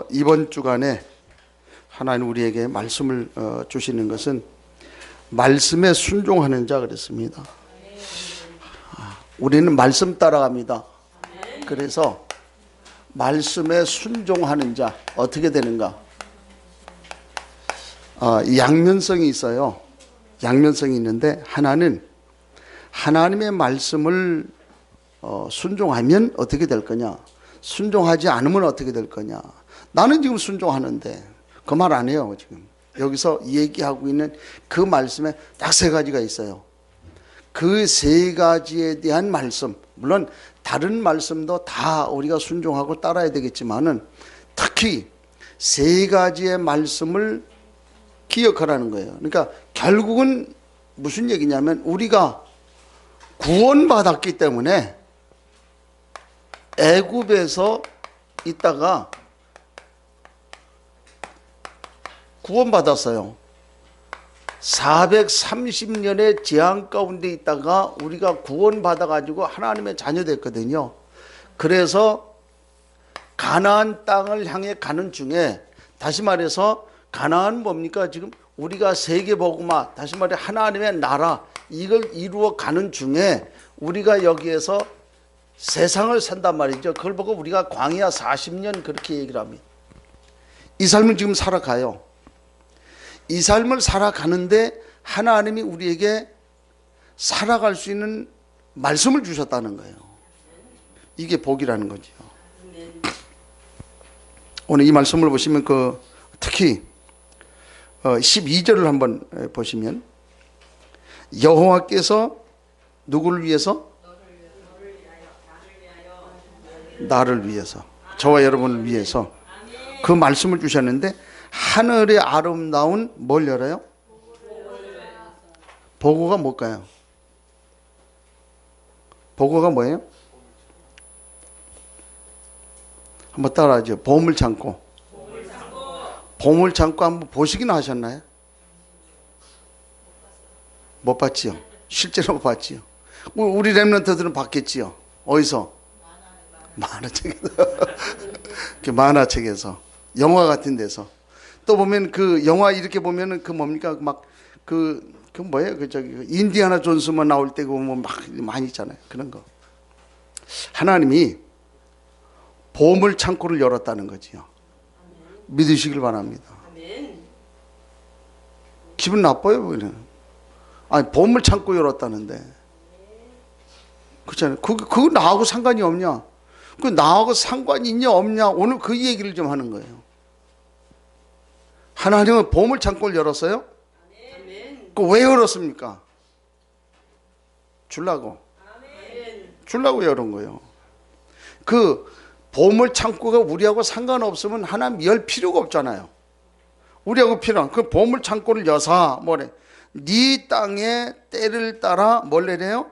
이번 주간에 하나님 우리에게 말씀을 주시는 것은 말씀에 순종하는 자 그랬습니다. 우리는 말씀 따라갑니다. 그래서 말씀에 순종하는 자 어떻게 되는가? 양면성이 있어요. 양면성이 있는데 하나는 하나님의 말씀을 순종하면 어떻게 될 거냐? 순종하지 않으면 어떻게 될 거냐? 나는 지금 순종하는데 그 말 안 해요. 지금 여기서 얘기하고 있는 그 말씀에 딱 세 가지가 있어요. 그 세 가지에 대한 말씀, 물론 다른 말씀도 다 우리가 순종하고 따라야 되겠지만은 특히 세 가지의 말씀을 기억하라는 거예요. 그러니까 결국은 무슨 얘기냐면 우리가 구원받았기 때문에 애굽에서 있다가 구원받았어요. 430년의 재앙 가운데 있다가 우리가 구원받아 가지고 하나님의 자녀 됐거든요. 그래서 가나안 땅을 향해 가는 중에, 다시 말해서 가나안은 뭡니까? 지금 우리가 세계복음화, 다시 말해 하나님의 나라, 이걸 이루어 가는 중에 우리가 여기에서 세상을 산단 말이죠. 그걸 보고 우리가 광야 40년 그렇게 얘기를 합니다. 이 삶을 지금 살아가요. 이 삶을 살아가는데 하나님이 우리에게 살아갈 수 있는 말씀을 주셨다는 거예요. 이게 복이라는 거죠. 오늘 이 말씀을 보시면 특히 12절을 한번 보시면, 여호와께서 누구를 위해서? 나를 위해서, 저와 여러분을 위해서 그 말씀을 주셨는데, 하늘의 아름다운 뭘 열어요? 보고가 뭘까요? 보고가 뭐예요? 한번 따라하죠. 보물창고. 보물창고 한번 보시기나 하셨나요? 못 봤지요? 실제로 못 봤지요? 우리 렘넌트들은 봤겠지요? 어디서? 만화책에서. 만화책에서, 영화 같은 데서. 또 보면 그 영화 이렇게 보면은 뭡니까? 뭐예요? 인디아나 존스만 나올 때 뭐 막 많이 있잖아요. 그런 거. 하나님이 보물 창고를 열었다는 거지요. 믿으시길 바랍니다. 기분 나빠요, 보이는. 아니, 보물 창고 열었다는데. 그렇잖아요. 그거 나하고 상관이 없냐? 그 나하고 상관이 있냐 없냐? 오늘 그 얘기를 좀 하는 거예요. 하나님은 보물 창고를 열었어요? 왜 열었습니까? 주려고 열은 거예요. 그 보물 창고가 우리하고 상관없으면 하나님 열 필요가 없잖아요. 우리하고 필요한 그 보물 창고를 여사 뭐래? 네 땅에 때를 따라 뭘 내려요?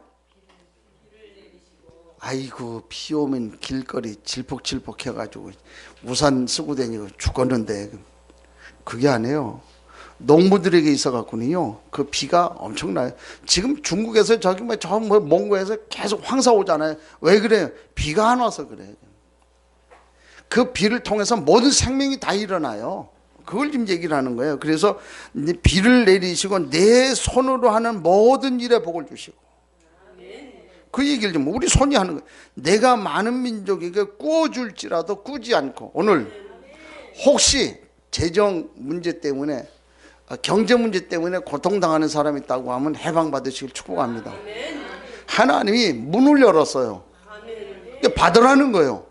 아이고, 비 오면 길거리 질퍽질퍽 해가지고 우산 쓰고 다니고 죽었는데, 그게 아니에요. 농부들에게 있어갖고는요, 그 비가 엄청나요. 지금 중국에서 몽고에서 계속 황사 오잖아요. 왜 그래요? 비가 안 와서 그래요. 그 비를 통해서 모든 생명이 다 일어나요. 그걸 지금 얘기를 하는 거예요. 그래서 비를 내리시고 내 손으로 하는 모든 일에 복을 주시고, 그 얘기를 좀 우리 손이 하는 거예요. 내가 많은 민족에게 꾸어줄지라도 꾸지 않고, 오늘 혹시 재정 문제 때문에, 경제 문제 때문에 고통당하는 사람이 있다고 하면 해방받으시길 축복합니다. 하나님이 문을 열었어요. 받으라는 거예요.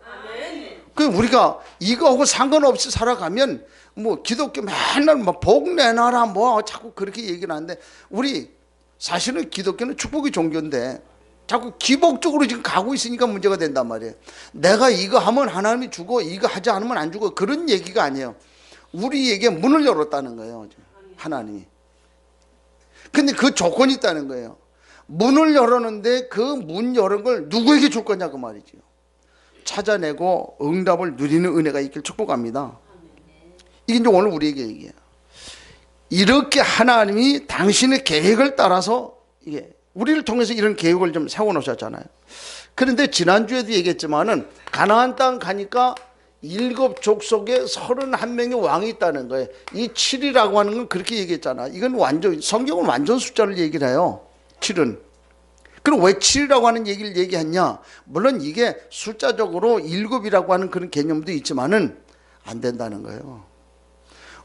그 우리가 이거하고 상관없이 살아가면 뭐 기독교 맨날 뭐 복 내놔라 뭐 자꾸 그렇게 얘기를 하는데, 우리 사실은 기독교는 축복의 종교인데 자꾸 기복적으로 지금 가고 있으니까 문제가 된단 말이에요. 내가 이거 하면 하나님이 주고 이거 하지 않으면 안 주고 그런 얘기가 아니에요. 우리에게 문을 열었다는 거예요, 하나님이. 근데 그 조건이 있다는 거예요. 문을 열었는데 그 문 열은 걸 누구에게 줄 거냐 그 말이죠. 찾아내고 응답을 누리는 은혜가 있길 축복합니다. 이게 이제 오늘 우리에게 얘기해요. 이렇게 하나님이 당신의 계획을 따라서 이게 우리를 통해서 이런 계획을 좀 세워놓으셨잖아요. 그런데 지난주에도 얘기했지만은 가나안 땅 가니까 일곱 족속에 31명의 왕이 있다는 거예요. 이 7이라고 하는 건 그렇게 얘기했잖아. 이건 완전, 성경은 완전 숫자를 얘기를 해요. 7은. 그럼 왜 7이라고 하는 얘기를 얘기했냐? 물론 이게 숫자적으로 7이라고 하는 그런 개념도 있지만은 안 된다는 거예요.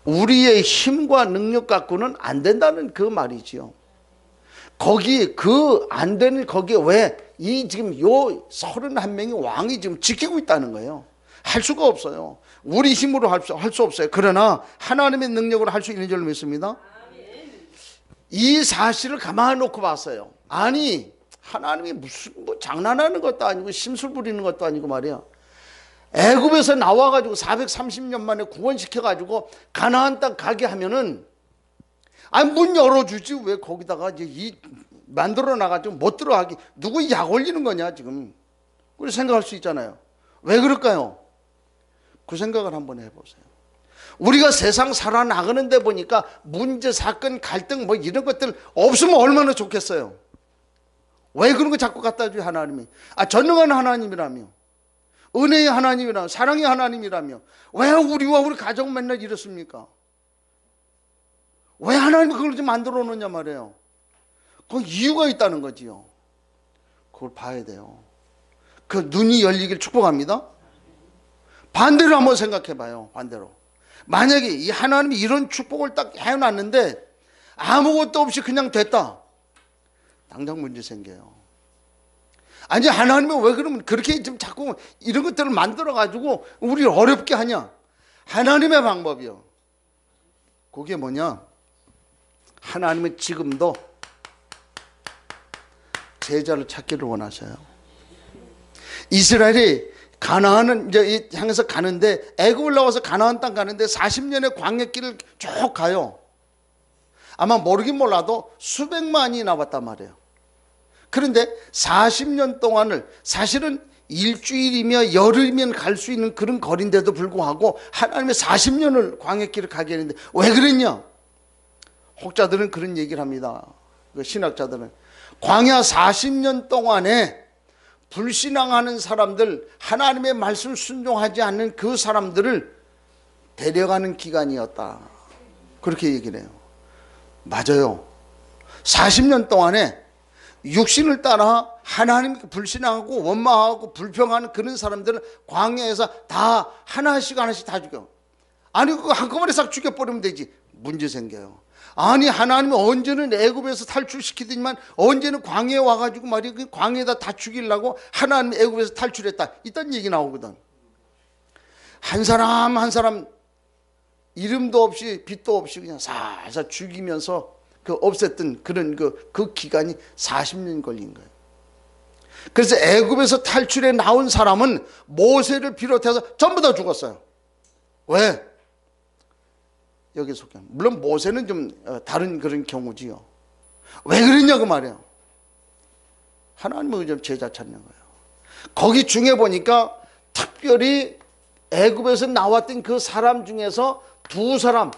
우리의 힘과 능력 갖고는 안 된다는 그 말이지요. 거기 그 안 되는 거기에 왜 이 지금 요 31명의 왕이 지금 지키고 있다는 거예요. 할 수가 없어요. 우리 힘으로 할 수 없어요. 그러나 하나님의 능력으로 할 수 있는 줄 믿습니다. 이 사실을 가만히 놓고 봤어요. 아니 하나님이 무슨 뭐 장난하는 것도 아니고 심술 부리는 것도 아니고 말이야. 애굽에서 나와가지고 430년 만에 구원시켜가지고 가나안 땅 가게 하면은 아니 문 열어주지 왜 거기다가 이제 이 만들어 놔가지고 못 들어가게 누구 약 올리는 거냐 지금. 그렇게 생각할 수 있잖아요. 왜 그럴까요? 그 생각을 한번 해보세요. 우리가 세상 살아나가는데 보니까 문제, 사건, 갈등 뭐 이런 것들 없으면 얼마나 좋겠어요. 왜 그런 거 자꾸 갖다 줘요 하나님이. 전능한 하나님이라며, 은혜의 하나님이라며, 사랑의 하나님이라며 왜 우리와 우리 가정 맨날 이렇습니까? 왜 하나님이 그걸 좀 만들어 놓냐 말이에요. 그 이유가 있다는 거지요. 그걸 봐야 돼요. 그 눈이 열리길 축복합니다. 반대로 한번 생각해 봐요. 반대로 만약에 이 하나님이 이런 축복을 딱 해놨는데 아무것도 없이 그냥 됐다, 당장 문제 생겨요. 아니 하나님은 왜 그러면 그렇게 좀 자꾸 이런 것들을 만들어 가지고 우리를 어렵게 하냐? 하나님의 방법이요. 그게 뭐냐? 하나님은 지금도 제자를 찾기를 원하셔요. 이스라엘이 가나안은 이제 향해서 가는데, 애굽을 나와서 가나안 땅 가는데 40년의 광야길을 쭉 가요. 아마 모르긴 몰라도 수백만이 나왔단 말이에요. 그런데 40년 동안을 사실은 일주일이며 열흘이면 갈 수 있는 그런 거리인데도 불구하고 하나님의 40년을 광야길을 가게 했는데 왜 그랬냐? 혹자들은 그런 얘기를 합니다. 그 신학자들은 광야 40년 동안에 불신앙하는 사람들, 하나님의 말씀을 순종하지 않는 그 사람들을 데려가는 기간이었다, 그렇게 얘기를 해요. 맞아요. 40년 동안에 육신을 따라 하나님께 불신앙하고 원망하고 불평하는 그런 사람들을 광야에서 다 하나씩 다 죽여. 아니 그거 한꺼번에 싹 죽여버리면 되지. 문제 생겨요. 아니 하나님이 언제는 애굽에서 탈출시키더니만 언제는 광야에 와가지고 말이야 그 광야에다 다 죽이려고 하나님이 애굽에서 탈출했다, 이딴 얘기 나오거든. 한 사람 한 사람 이름도 없이 빛도 없이 그냥 살살 죽이면서 그 없앴던 그런 그 기간이 40년 걸린 거예요. 그래서 애굽에서 탈출해 나온 사람은 모세를 비롯해서 전부 다 죽었어요. 왜? 여기 속해. 물론 모세는 좀 다른 그런 경우지요. 왜 그랬냐고 말이에요. 하나님을 좀 제자 찾는 거예요. 거기 중에 보니까 특별히 애굽에서 나왔던 그 사람 중에서 두 사람,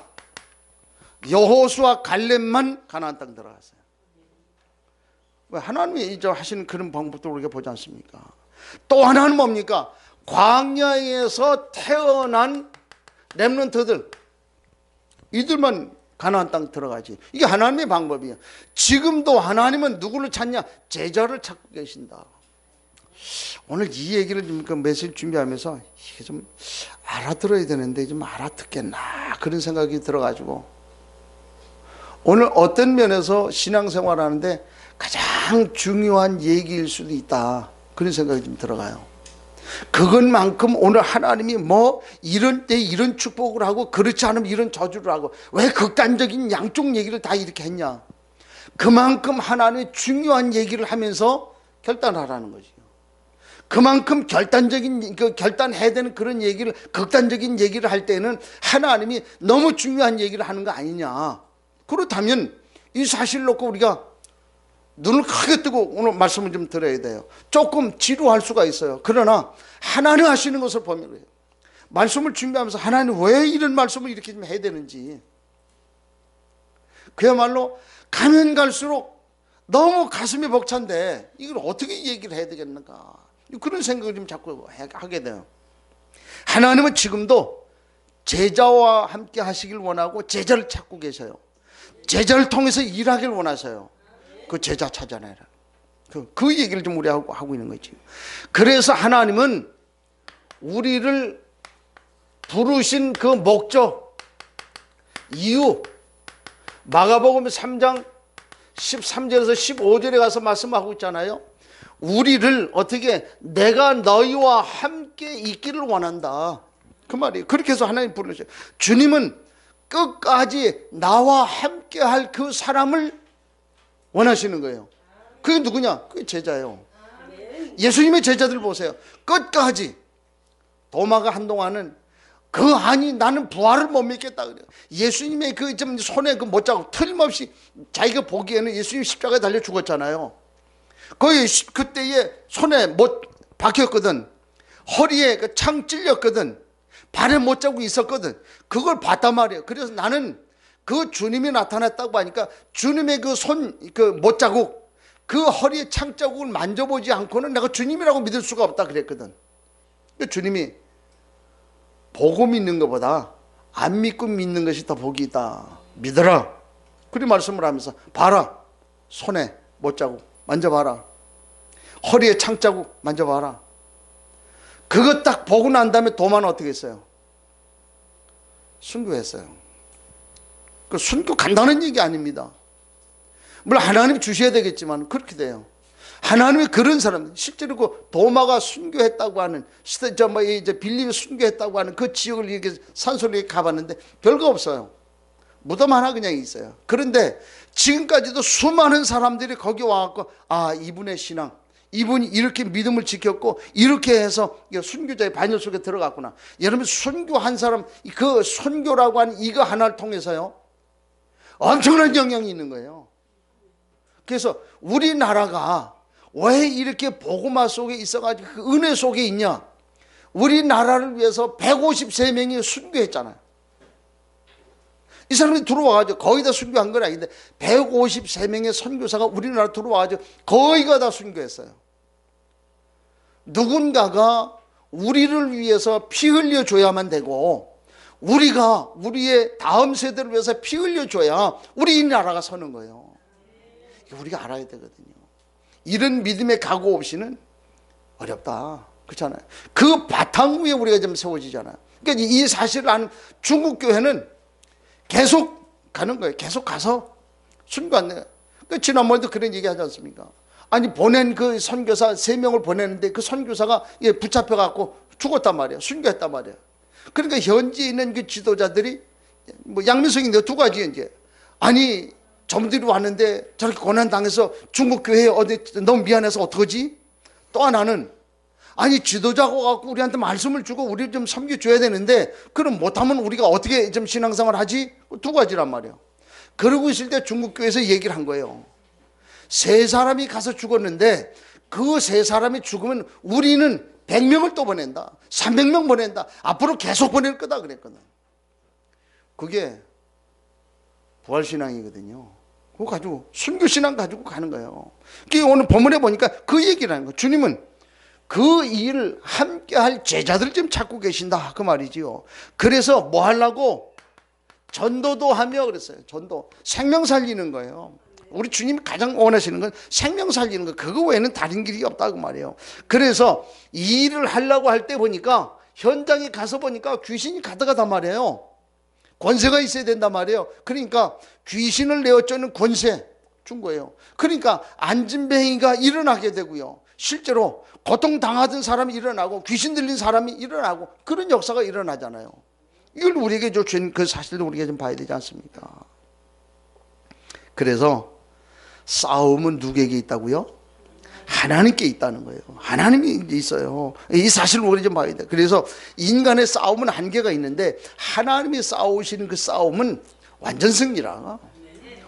여호수아 갈렙만 가나안 땅 들어갔어요. 왜? 하나님이 이제 하시는 그런 방법도 우리가 보지 않습니까? 또 하나는 뭡니까? 광야에서 태어난 렘넌트들, 이들만 가나안 땅 들어가지. 이게 하나님의 방법이에요. 지금도 하나님은 누구를 찾냐? 제자를 찾고 계신다. 오늘 이 얘기를 좀 그 메시지 준비하면서 이게 좀 알아들어야 되는데 좀 알아듣겠나 그런 생각이 들어가지고 오늘 어떤 면에서 신앙생활 하는데 가장 중요한 얘기일 수도 있다, 그런 생각이 좀 들어가요. 그것만큼 오늘 하나님이 뭐 이런 때 이런 축복을 하고 그렇지 않으면 이런 저주를 하고 왜 극단적인 양쪽 얘기를 다 이렇게 했냐? 그만큼 하나님이 중요한 얘기를 하면서 결단하라는 거죠. 그만큼 결단적인 결단해야 되는 그런 얘기를, 극단적인 얘기를 할 때는 하나님이 너무 중요한 얘기를 하는 거 아니냐. 그렇다면 이 사실 놓고 우리가 눈을 크게 뜨고 오늘 말씀을 좀 들어야 돼요. 조금 지루할 수가 있어요. 그러나 하나님 하시는 것을 보면 말씀을 준비하면서 하나님 왜 이런 말씀을 이렇게 좀 해야 되는지, 그야말로 가면 갈수록 너무 가슴이 벅찬데 이걸 어떻게 얘기를 해야 되겠는가, 그런 생각을 좀 자꾸 하게 돼요. 하나님은 지금도 제자와 함께 하시길 원하고 제자를 찾고 계셔요. 제자를 통해서 일하길 원하셔요. 그 제자 찾아내라. 그 얘기를 좀 우리하고 하고 있는 거지. 그래서 하나님은 우리를 부르신 그 목적, 이유, 마가복음 3장 13절에서 15절에 가서 말씀하고 있잖아요. 우리를 어떻게 내가 너희와 함께 있기를 원한다. 그 말이에요. 그렇게 해서 하나님 부르셔요. 주님은 끝까지 나와 함께 할 그 사람을 원하시는 거예요. 그게 누구냐? 그게 제자예요. 예수님의 제자들 보세요. 끝까지. 도마가 한동안은 아니 나는 부활을 못 믿겠다 그래요. 예수님의 그 좀 손에 그 못자국 틀림없이 자기가 보기에는 예수님 십자가에 달려 죽었잖아요. 거의 그때에 손에 못 박혔거든. 허리에 그 창 찔렸거든. 발에 못자국이 있었거든. 그걸 봤단 말이에요. 그래서 나는 그 주님이 나타났다고 하니까 주님의 그 그 못자국, 그 허리에 창자국을 만져보지 않고는 내가 주님이라고 믿을 수가 없다 그랬거든. 주님이 보고 믿는 것보다 안 믿고 믿는 것이 더 복이 있다. 믿어라. 그리 말씀을 하면서 봐라. 손에 못자국 만져봐라. 허리에 창자국 만져봐라. 그거 딱 보고 난 다음에 도마는 어떻게 했어요? 순교했어요. 그 순교 간단한 얘기 아닙니다. 물론 하나님이 주셔야 되겠지만 그렇게 돼요. 하나님이 그런 사람, 실제로 그 도마가 순교했다고 하는, 이제 빌립이 순교했다고 하는 그 지역을 이렇게 산소리에 가봤는데 별거 없어요. 무덤 하나 그냥 있어요. 그런데 지금까지도 수많은 사람들이 거기 와갖고 이분의 신앙, 이분이 이렇게 믿음을 지켰고 이렇게 해서 순교자의 반열 속에 들어갔구나. 여러분 순교한 사람, 그 순교라고 하는 이거 하나를 통해서요 엄청난 영향이 있는 거예요. 그래서 우리나라가 왜 이렇게 복음화 속에 있어가지고 그 은혜 속에 있냐? 우리나라를 위해서 153명이 순교했잖아요. 이 사람들이 들어와가지고 거의 다 순교한 건 아닌데 153명의 선교사가 우리나라 들어와가지고 거의가 다 순교했어요. 누군가가 우리를 위해서 피 흘려줘야만 되고 우리가 우리의 다음 세대를 위해서 피 흘려줘야 우리 이 나라가 서는 거예요. 우리가 알아야 되거든요. 이런 믿음의 각오 없이는 어렵다. 그렇잖아요. 그 바탕 위에 우리가 좀 세워지잖아요. 그러니까 이 사실을 아는 중국 교회는 계속 가는 거예요. 계속 가서 순교하네요. 지난번에도 그런 얘기 하지 않습니까? 아니 보낸 그 선교사 3명을 보냈는데 그 선교사가 붙잡혀갖고 죽었단 말이에요. 순교했단 말이에요. 그러니까 현지에 있는 그 지도자들이 뭐 양면성인데 두 가지 이제 아니 점들이 왔는데 저렇게 고난당해서 중국 교회에 어디 너무 미안해서 어떡하지? 또 하나는 아니 지도자가 갖고 우리한테 말씀을 주고 우리를 좀 섬겨줘야 되는데 그럼 못하면 우리가 어떻게 좀 신앙생활 하지? 두 가지란 말이에요. 그러고 있을 때 중국 교회에서 얘기를 한 거예요. 3사람이 가서 죽었는데 그 3사람이 죽으면 우리는 100명을 또 보낸다. 300명 보낸다. 앞으로 계속 보낼 거다 그랬거든. 그게 부활신앙이거든요. 그거 가지고 순교신앙 가지고 가는 거예요. 오늘 본문에 보니까 그 얘기를 하는 거예요. 주님은 그 일을 함께 할 제자들을 지금 찾고 계신다 그 말이지요. 그래서 뭐 하려고? 전도도 하며 그랬어요. 전도. 생명 살리는 거예요. 우리 주님이 가장 원하시는 건 생명 살리는 거. 그거 외에는 다른 길이 없다고 말이에요. 그래서 이 일을 하려고 할 때 보니까 현장에 가서 보니까 귀신이 가득하단 말이에요. 권세가 있어야 된단 말이에요. 그러니까 귀신을 내어쫓는 권세 준 거예요. 그러니까 안진뱅이가 일어나게 되고요. 실제로 고통당하던 사람이 일어나고 귀신 들린 사람이 일어나고 그런 역사가 일어나잖아요. 이걸 우리에게 준 그 사실도 우리가 좀 봐야 되지 않습니까? 그래서 싸움은 누구에게 있다고요? 하나님께 있다는 거예요. 하나님이 있어요. 이 사실을 우리 좀 봐야 돼요. 그래서 인간의 싸움은 한계가 있는데 하나님이 싸우시는 그 싸움은 완전 승리라.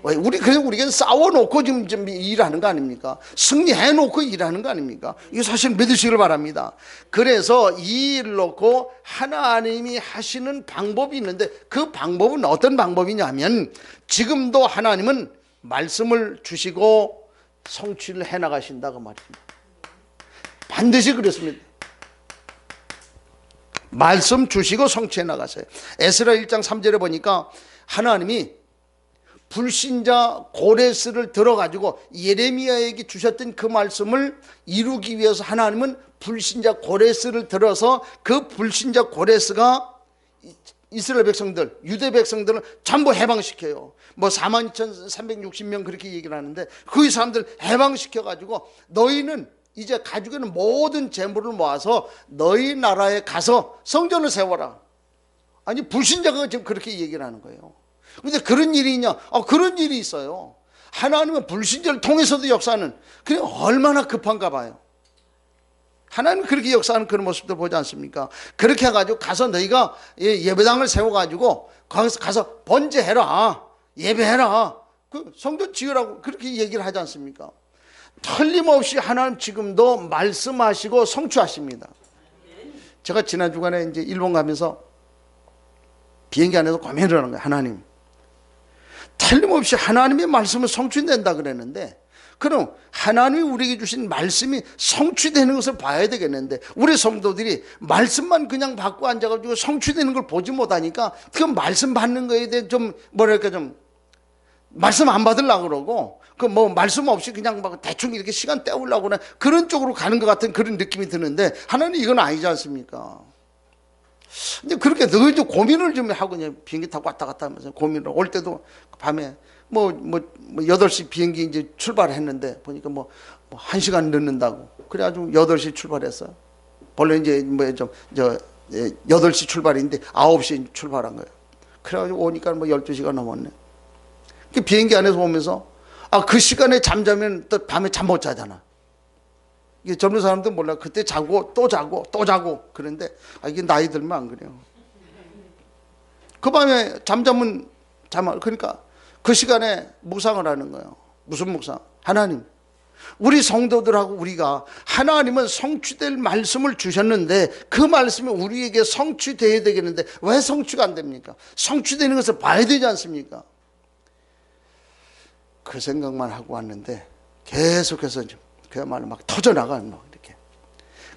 그래서 우리가 싸워놓고 지금 일하는 거 아닙니까? 승리해놓고 일하는 거 아닙니까? 이거 사실 믿으시길 바랍니다. 그래서 이 일을 놓고 하나님이 하시는 방법이 있는데 그 방법은 어떤 방법이냐면 지금도 하나님은 말씀을 주시고 성취를 해나가신다고 말입니다. 반드시 그렇습니다. 말씀 주시고 성취해 나가세요. 에스라 1장 3절에 보니까 하나님이 불신자 고레스를 들어가지고 예레미야에게 주셨던 그 말씀을 이루기 위해서 하나님은 불신자 고레스를 들어서 그 불신자 고레스가 이스라엘 백성들, 유대 백성들을 전부 해방시켜요. 뭐 42,360명 그렇게 얘기를 하는데 그 사람들 해방시켜가지고 너희는 이제 가지고 있는 모든 재물을 모아서 너희 나라에 가서 성전을 세워라. 아니 불신자가 지금 그렇게 얘기를 하는 거예요. 근데 그런 일이 있냐? 그런 일이 있어요. 하나님은 불신자를 통해서도 역사하는, 그게 얼마나 급한가 봐요. 하나님은 그렇게 역사하는 그런 모습들 보지 않습니까? 그렇게 해가지고 가서 너희가 예배당을 세워가지고 거기서 가서 번제해라, 예배해라, 그 성전 지으라고 그렇게 얘기를 하지 않습니까? 틀림없이 하나님 지금도 말씀하시고 성취하십니다. 제가 지난 주간에 이제 일본 가면서 비행기 안에서 고민을 하는 거예요. 하나님, 틀림없이 하나님의 말씀은 성취된다 그랬는데, 그럼 하나님이 우리에게 주신 말씀이 성취되는 것을 봐야 되겠는데, 우리 성도들이 말씀만 그냥 받고 앉아가지고 성취되는 걸 보지 못하니까 그 말씀 받는 거에 대해 좀 뭐랄까 좀 말씀 안 받으려고 그러고, 그 뭐 말씀 없이 그냥 막 대충 이렇게 시간 때우려고 그런 쪽으로 가는 것 같은 그런 느낌이 드는데, 하나님 이건 아니지 않습니까? 근데 그렇게 늘 좀 고민을 좀 하고 그냥 비행기 타고 왔다 갔다 하면서 고민을, 올 때도 밤에 뭐 8시 비행기 이제 출발했는데 보니까 뭐 1시간 늦는다고. 그래가지고 8시 출발했어요. 원래 이제 8시 출발인데 9시 출발한 거예요. 그래가지고 오니까 뭐 12시가 넘었네. 그 비행기 안에서 오면서 그 시간에 잠자면 또 밤에 잠 못 자잖아. 이게 젊은 사람도 몰라. 그때 자고 또 자고 또 자고 그런데 이게 나이 들면 안 그래요. 그 밤에 잠자면 그러니까 그 시간에 묵상을 하는 거예요. 무슨 묵상? 하나님, 우리 성도들하고 우리가 하나님은 성취될 말씀을 주셨는데 그 말씀이 우리에게 성취되어야 되겠는데 왜 성취가 안 됩니까? 성취되는 것을 봐야 되지 않습니까? 그 생각만 하고 왔는데 계속해서 그야말로 막 터져나가요. 막 이렇게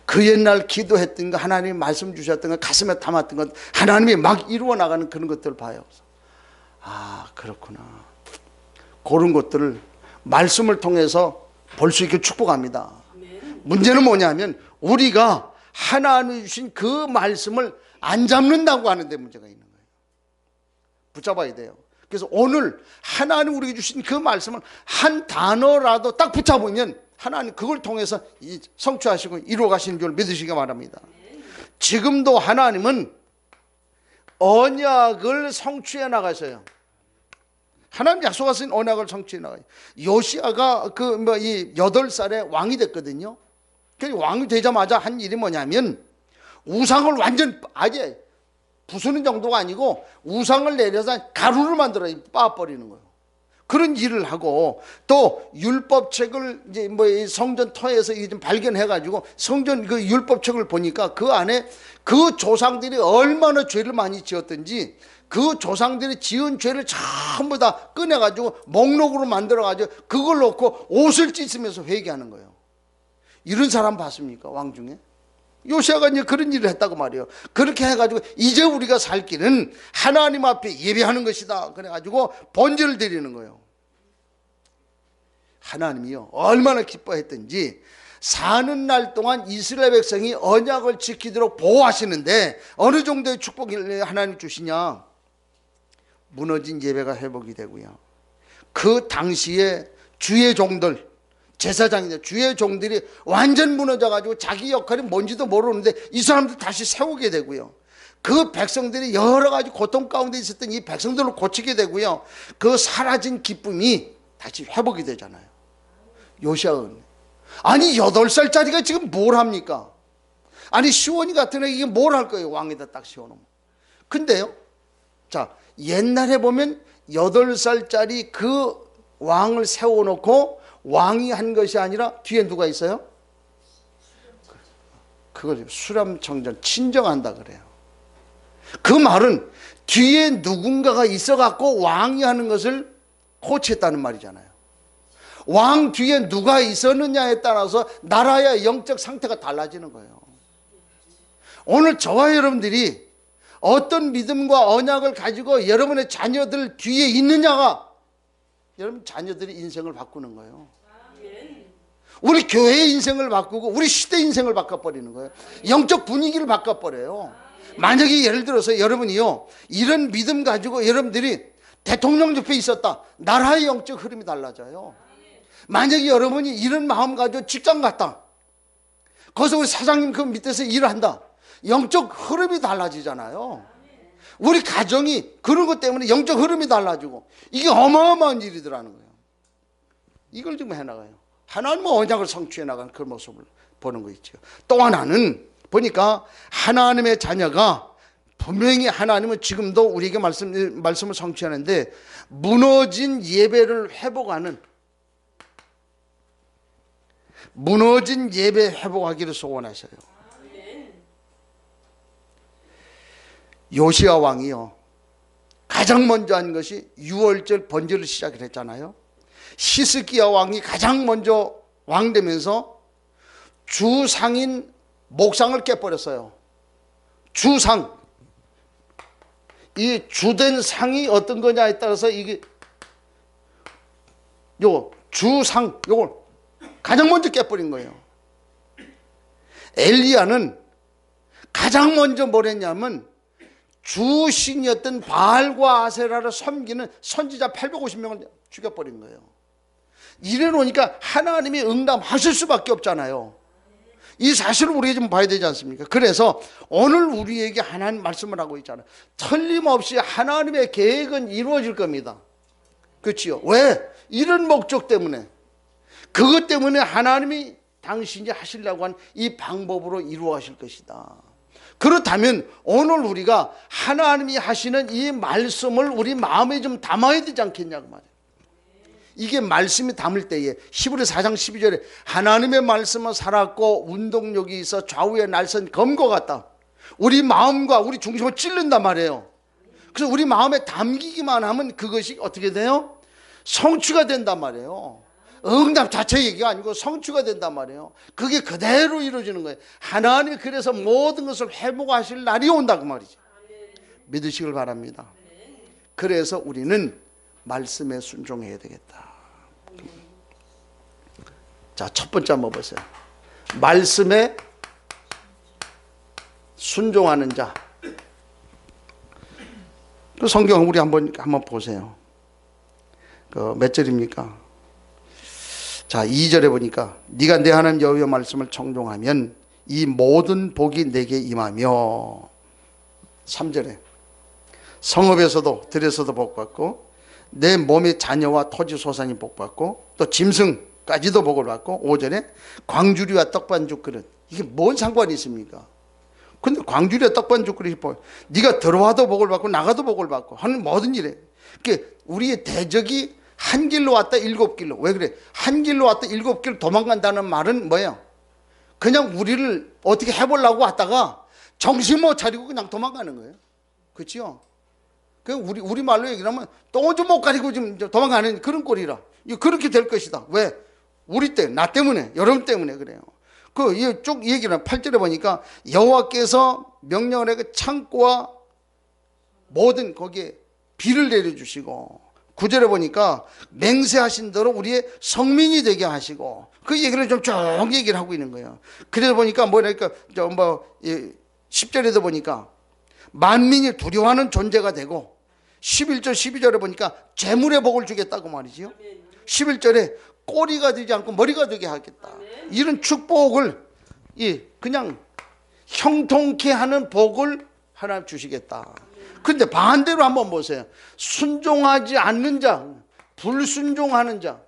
그 옛날 기도했던 거, 하나님 말씀 주셨던 거, 가슴에 담았던 것, 하나님이 막 이루어 나가는 그런 것들을 봐요. 그렇구나. 그런 것들을 말씀을 통해서 볼 수 있게 축복합니다. 문제는 뭐냐면 우리가 하나님이 주신 그 말씀을 안 잡는다고 하는데 문제가 있는 거예요. 붙잡아야 돼요. 그래서 오늘 하나님 우리에게 주신 그 말씀을 한 단어라도 딱 붙잡으면 하나님 그걸 통해서 성취하시고 이루어 가시는 줄 믿으시기 바랍니다. 지금도 하나님은 언약을 성취해 나가셔요. 하나님 약속하신 언약을 성취해 나가요. 요시아가 8살에 왕이 됐거든요. 왕이 되자마자 한 일이 뭐냐면 우상을 완전 아예 부수는 정도가 아니고 우상을 내려서 가루를 만들어 빻아버리는 거예요. 그런 일을 하고 또 율법책을 이제 성전 터에서 좀 발견해가지고 성전 그 율법책을 보니까 그 안에 그 조상들이 얼마나 죄를 많이 지었던지 그 조상들이 지은 죄를 전부 다 꺼내가지고 목록으로 만들어가지고 그걸 놓고 옷을 찢으면서 회개하는 거예요. 이런 사람 봤습니까? 왕 중에? 요시아가 이제 그런 일을 했다고 말이에요. 그렇게 해가지고 이제 우리가 살 길은 하나님 앞에 예배하는 것이다. 그래가지고 번제를 드리는 거예요. 하나님이요 얼마나 기뻐했던지 사는 날 동안 이스라엘 백성이 언약을 지키도록 보호하시는데 어느 정도의 축복을 하나님 주시냐? 무너진 예배가 회복이 되고요. 그 당시에 주의 종들, 제사장인데 주의 종들이 완전 무너져가지고 자기 역할이 뭔지도 모르는데 이 사람들 다시 세우게 되고요. 그 백성들이 여러 가지 고통 가운데 있었던 이 백성들을 고치게 되고요. 그 사라진 기쁨이 다시 회복이 되잖아요. 요시아는 아니 8살짜리가 지금 뭘 합니까? 아니 시온이 같은 애 이게 뭘 할 거예요? 왕에다 딱 씌워놓으면. 근데요, 자 옛날에 보면 8살짜리 그 왕을 세워놓고 왕이 한 것이 아니라 뒤에 누가 있어요? 그걸 수렴청전 친정한다 그래요. 그 말은 뒤에 누군가가 있어갖고 왕이 하는 것을 코치했다는 말이잖아요. 왕 뒤에 누가 있었느냐에 따라서 나라의 영적 상태가 달라지는 거예요. 오늘 저와 여러분들이 어떤 믿음과 언약을 가지고 여러분의 자녀들 뒤에 있느냐가 여러분 자녀들의 인생을 바꾸는 거예요. 우리 교회의 인생을 바꾸고 우리 시대 인생을 바꿔버리는 거예요. 영적 분위기를 바꿔버려요. 만약에 예를 들어서 여러분이요 이런 믿음 가지고 여러분들이 대통령 옆에 있었다. 나라의 영적 흐름이 달라져요. 만약에 여러분이 이런 마음 가지고 직장 갔다. 거기서 우리 사장님 그 밑에서 일을 한다. 영적 흐름이 달라지잖아요. 우리 가정이 그런 것 때문에 영적 흐름이 달라지고 이게 어마어마한 일이더라는 거예요. 이걸 좀 해나가요. 하나님의 언약을 성취해 나가는 그 모습을 보는 거 있죠. 또 하나는 보니까 하나님의 자녀가 분명히 하나님은 지금도 우리에게 말씀을 성취하는데 무너진 예배를 회복하는 무너진 예배 회복하기를 소원하셔요. 요시야 왕이요 가장 먼저 한 것이 유월절 번제를 시작을 했잖아요. 히스기야 왕이 가장 먼저 왕 되면서 주상인 목상을 깨버렸어요. 주상, 이 주된 상이 어떤 거냐에 따라서 이게 요 주상 요걸 가장 먼저 깨버린 거예요. 엘리야는 가장 먼저 뭘 했냐면 주신이었던 바알과 아세라를 섬기는 선지자 850명을 죽여버린 거예요. 이래 놓으니까 하나님이 응답하실 수밖에 없잖아요. 이 사실을 우리가 좀 봐야 되지 않습니까? 그래서 오늘 우리에게 하나님 말씀을 하고 있잖아요. 틀림없이 하나님의 계획은 이루어질 겁니다. 그렇지요? 왜? 이런 목적 때문에, 그것 때문에 하나님이 당신이 하시려고 한 이 방법으로 이루어 하실 것이다. 그렇다면 오늘 우리가 하나님이 하시는 이 말씀을 우리 마음에 좀 담아야 되지 않겠냐고 말이에요. 이게 말씀이 담을 때에 히브리 4장 12절에 하나님의 말씀은 살았고 운동력이 있어 좌우에 날선 검과 같다. 우리 마음과 우리 중심을 찔른단 말이에요. 그래서 우리 마음에 담기기만 하면 그것이 어떻게 돼요? 성취가 된단 말이에요. 응답 자체 얘기가 아니고 성취가 된단 말이에요. 그게 그대로 이루어지는 거예요. 하나님이 그래서 모든 것을 회복하실 날이 온다 그 말이죠. 믿으시길 바랍니다. 그래서 우리는 말씀에 순종해야 되겠다. 자, 첫 번째 한번 보세요. 말씀에 순종하는 자. 그 성경 우리 한번 보세요. 그 몇 절입니까? 자, 2절에 보니까 네가 내 하나님 여호와의 말씀을 청종하면 이 모든 복이 내게 임하며, 3절에 성읍에서도 들에서도 복받고 내 몸의 자녀와 토지 소산이 복받고 또 짐승까지도 복을 받고, 5절에 광주리와 떡반죽 그릇. 이게 뭔 상관이 있습니까? 근데 광주리와 떡반죽 그릇이 네가 들어와도 복을 받고 나가도 복을 받고 하는 모든 일에, 그러니까 우리의 대적이 한 길로 왔다 7길로. 왜 그래? 한 길로 왔다 7길 도망간다는 말은 뭐예요? 그냥 우리를 어떻게 해보려고 왔다가 정신 못 차리고 그냥 도망가는 거예요. 그렇죠? 우리 말로 얘기하면 똥 좀 못 가리고 좀 도망가는 그런 꼴이라. 그렇게 될 것이다. 왜? 우리 때, 나 때문에, 여러분 때문에 그래요. 쭉 얘기를 8절에 보니까 여호와께서 명령을 해 그 창고와 모든 거기에 비를 내려주시고, 9절에 보니까 맹세하신 대로 우리의 성민이 되게 하시고, 그 얘기를 좀 쭉 얘기를 하고 있는 거예요. 그래서 보니까 뭐랄까 10절에도 보니까 만민이 두려워하는 존재가 되고, 11절 12절에 보니까 재물의 복을 주겠다고 말이지요. 11절에 꼬리가 되지 않고 머리가 되게 하겠다. 이런 축복을 그냥 형통케 하는 복을 하나님 주시겠다. 근데 반대로 한번 보세요. 순종하지 않는 자, 불순종하는 자,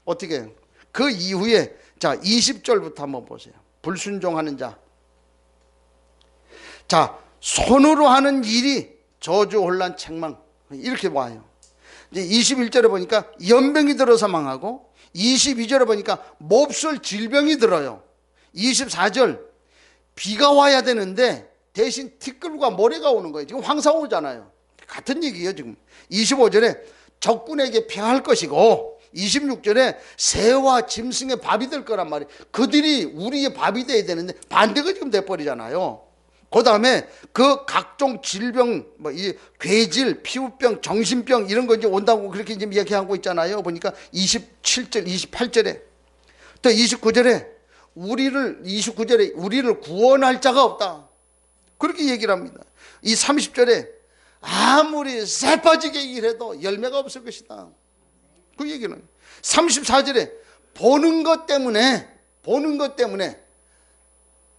어떻게 해요? 그 이후에 자 20절부터 한번 보세요. 불순종하는 자. 자, 손으로 하는 일이 저주 혼란 책망, 이렇게 와요. 이제 21절에 보니까 연병이 들어서 망하고, 22절에 보니까 몹쓸 질병이 들어요. 24절 비가 와야 되는데 대신 티끌과 모래가 오는 거예요. 지금 황사 오잖아요. 같은 얘기예요 지금. 25절에 적군에게 패할 것이고, 26절에 새와 짐승의 밥이 될 거란 말이에요. 그들이 우리의 밥이 돼야 되는데 반대가 지금 돼버리잖아요. 그 다음에 그 각종 질병, 이 괴질, 피부병, 정신병 이런 거 이제 온다고 그렇게 지금 이야기하고 있잖아요. 보니까 27절, 28절에 또 29절에 우리를 구원할 자가 없다. 그렇게 얘기를 합니다. 이 30절에 아무리 새빠지게 일해도 열매가 없을 것이다. 그 얘기는 34절에 보는 것 때문에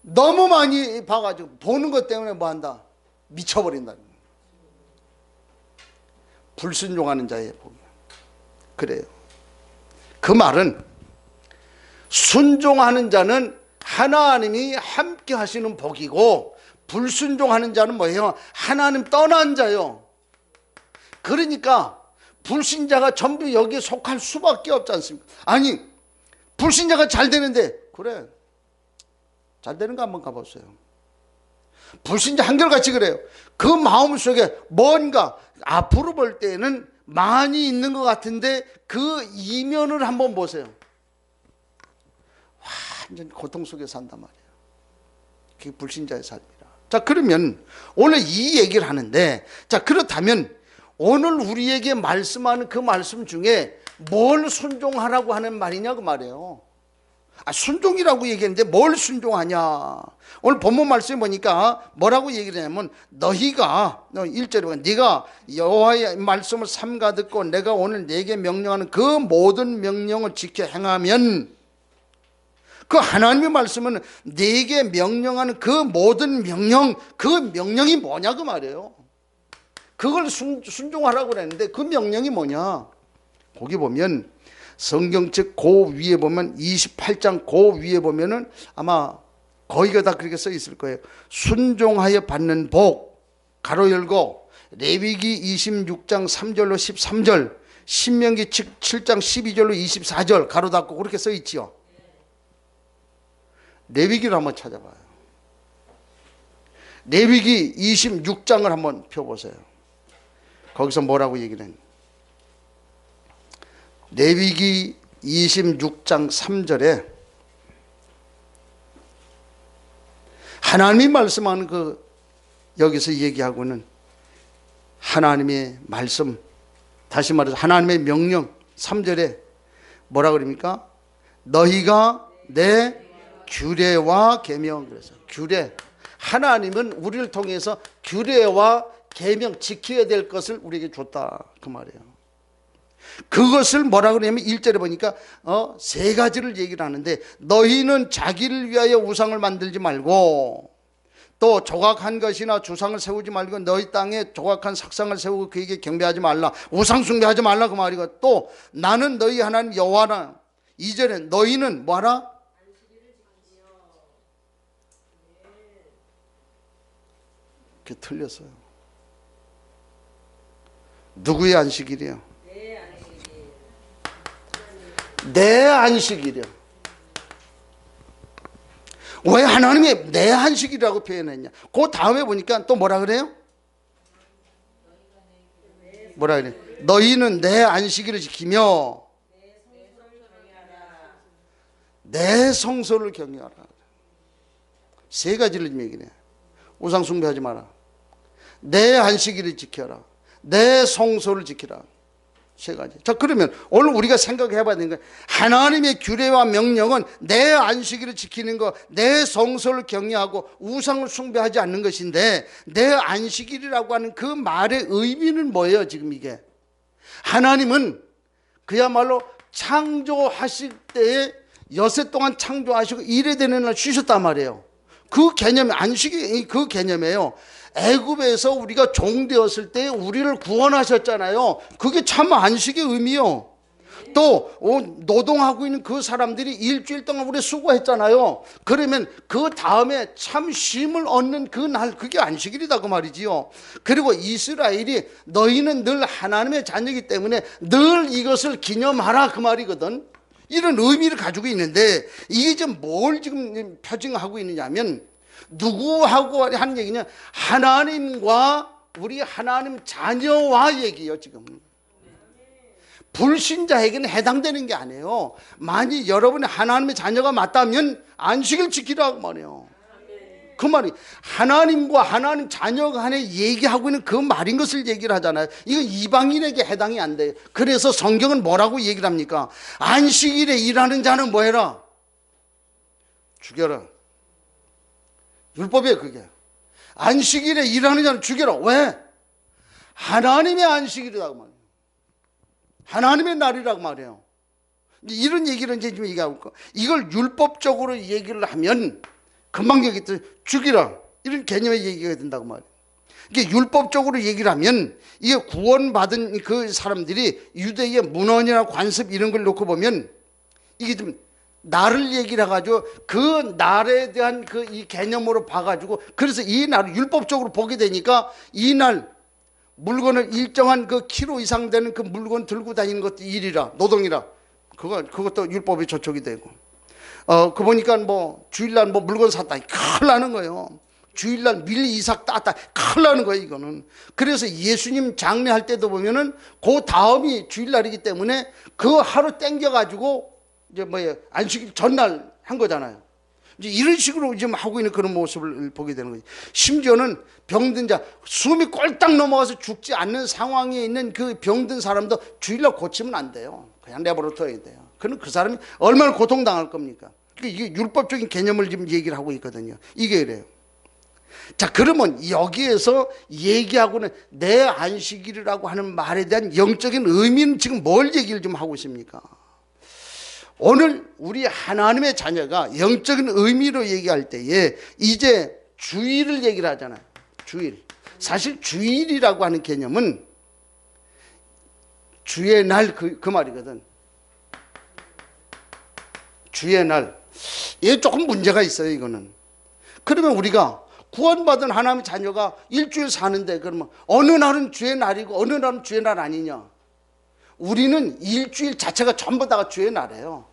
너무 많이 봐가지고 보는 것 때문에 뭐한다? 미쳐버린다. 불순종하는 자의 복이. 그래요. 그 말은 순종하는 자는 하나님이 함께 하시는 복이고, 불순종하는 자는 뭐예요? 하나님 떠난 자요. 그러니까 불신자가 전부 여기에 속할 수밖에 없지 않습니까? 아니, 불신자가 잘 되는데, 그래, 잘 되는 거 한번 가보세요. 불신자 한결같이 그래요. 그 마음속에 뭔가 앞으로 볼 때는 많이 있는 것 같은데 그 이면을 한번 보세요. 완전 고통 속에 산단 말이에요. 그게 불신자의 삶이라. 자, 그러면 오늘 이 얘기를 하는데, 자, 그렇다면 오늘 우리에게 말씀하는 그 말씀 중에 뭘 순종하라고 하는 말이냐 그 말이에요. 순종이라고 얘기했는데 뭘 순종하냐. 오늘 본문 말씀에 보니까 뭐라고 얘기를 하냐면, 너희가 1절에 보면 네가 여호와의 말씀을 삼가 듣고 내가 오늘 네게 명령하는 그 모든 명령을 지켜 행하면, 그 하나님의 말씀은 네게 명령하는 그 모든 명령, 그 명령이 뭐냐 그 말이에요. 그걸 순종하라고 그랬는데 그 명령이 뭐냐. 거기 보면 성경책 그 위에 보면 28장 그 위에 보면은 아마 거기가 다 그렇게 써 있을 거예요. 순종하여 받는 복, 가로 열고, 레위기 26장 3절로 13절, 신명기 7장 12절로 24절 가로 닫고 그렇게 써 있지요. 레위기를 한번 찾아봐요. 레위기 26장을 한번 펴보세요. 거기서 뭐라고 얘기를 했냐. 레위기 26장 3절에 하나님이 말씀하는 그 여기서 얘기하고는 하나님의 말씀, 다시 말해서 하나님의 명령 3절에 뭐라 그럽니까? 너희가 내 규례와 계명. 그래서 규례, 하나님은 우리를 통해서 규례와 계명 지켜야 될 것을 우리에게 줬다 그 말이에요. 그것을 뭐라 그러냐면 1절에 보니까 세 가지를 얘기를 하는데, 너희는 자기를 위하여 우상을 만들지 말고, 또 조각한 것이나 주상을 세우지 말고, 너희 땅에 조각한 석상을 세우고 그에게 경배하지 말라, 우상 숭배하지 말라 그 말이고, 또 나는 너희 하나님 여호와라. 2절에 너희는 뭐하라? 그게 틀렸어요. 누구의 안식일이에요? 내 안식일이요. 왜 하나님이 내 안식이라고 표현했냐? 그 다음에 보니까 또 뭐라 그래요? 뭐라 그래? 너희는 내 안식일을 지키며 내 성소를 경외하라. 세 가지를 좀 얘기해. 우상 숭배하지 마라, 내 안식일을 지켜라, 내 성소를 지키라. 세 가지. 자, 그러면 오늘 우리가 생각해 봐야 되는 거예요. 하나님의 규례와 명령은 내 안식일을 지키는 것, 내 성소를 경외하고 우상을 숭배하지 않는 것인데, 내 안식일이라고 하는 그 말의 의미는 뭐예요? 지금 이게 하나님은 그야말로 창조하실 때에 여세 동안 창조하시고 일에 되는 날 쉬셨단 말이에요. 그 개념이 안식이 그 개념이에요. 애굽에서 우리가 종 되었을 때 우리를 구원하셨잖아요. 그게 참 안식의 의미요. 또 노동하고 있는 그 사람들이 일주일 동안 우리 수고했잖아요. 그러면 그 다음에 참 쉼을 얻는 그 날, 그게 안식일이다 그 말이지요. 그리고 이스라엘이 너희는 늘 하나님의 자녀이기 때문에 늘 이것을 기념하라 그 말이거든. 이런 의미를 가지고 있는데, 이게 지금 뭘 지금 표징하고 있느냐면, 누구하고 하는 얘기냐? 하나님과 우리 하나님 자녀와 얘기예요. 지금 불신자에게는 해당되는 게 아니에요. 만약 여러분이 하나님의 자녀가 맞다면 안식일 지키라고 말이에요. 그 말이 하나님과 하나님 자녀 간에 얘기하고 있는 그 말인 것을 얘기를 하잖아요. 이거 이방인에게 해당이 안 돼요. 그래서 성경은 뭐라고 얘기를 합니까? 안식일에 일하는 자는 뭐 해라? 죽여라. 율법이에요 그게. 안식일에 일하는 자는 죽여라. 왜? 하나님의 안식일이라고 말이에요. 하나님의 날이라고 말이에요. 이런 얘기를 이제 좀 얘기하고, 이걸 율법적으로 얘기를 하면 금방 얘기했듯이 죽이라 이런 개념의 얘기가 된다고 말이에요. 이게 율법적으로 얘기를 하면 이게 구원받은 그 사람들이 유대의 문헌이나 관습 이런 걸 놓고 보면 이게 좀 날을 얘기를 해가지고 그 날에 대한 그 이 개념으로 봐가지고, 그래서 이 날을 율법적으로 보게 되니까 이 날 물건을 일정한 그 키로 이상 되는 그 물건 들고 다니는 것도 일이라, 노동이라, 그것도 율법에 저촉이 되고, 그 보니까 뭐 주일날 뭐 물건 샀다 큰일 나는 거예요. 주일날 밀 이삭 땄다 큰일 나는 거예요 이거는. 그래서 예수님 장례할 때도 보면은 그 다음이 주일날이기 때문에 그 하루 땡겨가지고 이제 뭐예요, 안식일 전날 한 거잖아요. 이제 이런 식으로 지금 하고 있는 그런 모습을 보게 되는 거죠. 심지어는 병든 자, 숨이 꼴딱 넘어가서 죽지 않는 상황에 있는 그 병든 사람도 주일날 고치면 안 돼요. 그냥 내버려둬야 돼요. 그럼 그 사람이 얼마나 고통당할 겁니까? 이게 율법적인 개념을 지금 얘기를 하고 있거든요. 이게 이래요. 자, 그러면 여기에서 얘기하고는 내 안식일이라고 하는 말에 대한 영적인 의미는 지금 뭘 얘기를 좀 하고 있습니까? 오늘 우리 하나님의 자녀가 영적인 의미로 얘기할 때에 이제 주일을 얘기를 하잖아요. 주일. 사실 주일이라고 하는 개념은 주의 날 그 말이거든. 주의 날. 이게 조금 문제가 있어요 이거는. 그러면 우리가 구원받은 하나님의 자녀가 일주일 사는데 그러면 어느 날은 주의 날이고 어느 날은 주의 날 아니냐? 우리는 일주일 자체가 전부 다가 주의 날이에요.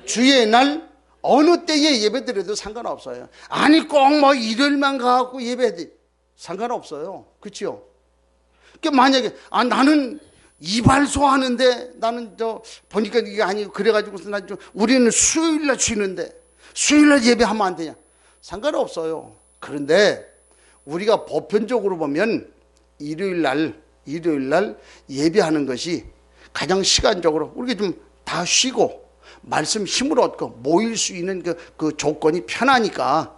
주의 날 어느 때에 예배드려도 상관없어요. 아니 꼭 뭐 일요일만 가고 예배해 상관없어요. 그렇죠? 그러니까 만약에 나는 이발소 하는데 나는 보니까 이게 아니고 그래가지고 난 좀 우리는 수요일날 쉬는데 수요일날 예배하면 안 되냐? 상관없어요. 그런데 우리가 보편적으로 보면 일요일날 예배하는 것이 가장 시간적으로 우리가 좀 다 쉬고 말씀 힘을 얻고 모일 수 있는 그 조건이 편하니까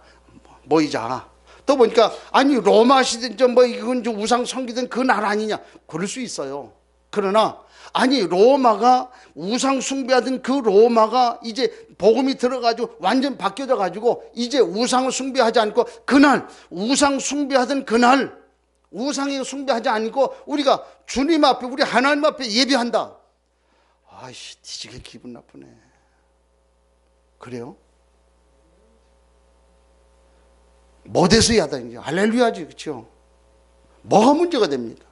모이자. 또 보니까 아니 로마 시대든 뭐 이건 좀 우상 섬기던 그 나라 아니냐? 그럴 수 있어요. 그러나 아니 로마가 우상 숭배하던 그 로마가 이제 복음이 들어가지고 완전 바뀌어져 가지고 이제 우상을 숭배하지 않고 그날 우상 숭배하던 그날 우상에 숭배하지 않고 우리가 주님 앞에 우리 하나님 앞에 예배한다. 아이씨 뒤지게 기분 나쁘네. 그래요? 못해서 야단이죠. 할렐루야지. 그렇죠? 뭐가 문제가 됩니까?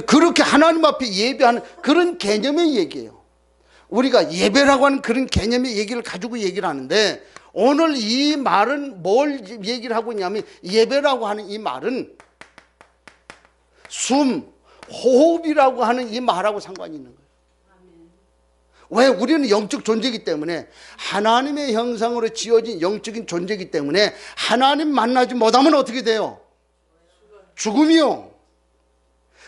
그렇게 하나님 앞에 예배하는 그런 개념의 얘기예요. 우리가 예배라고 하는 그런 개념의 얘기를 가지고 얘기를 하는데 오늘 이 말은 뭘 얘기를 하고 있냐면 예배라고 하는 이 말은 숨, 호흡이라고 하는 이 말하고 상관이 있는 거예요. 왜? 우리는 영적 존재이기 때문에 하나님의 형상으로 지어진 영적인 존재이기 때문에 하나님 만나지 못하면 어떻게 돼요? 죽음이요.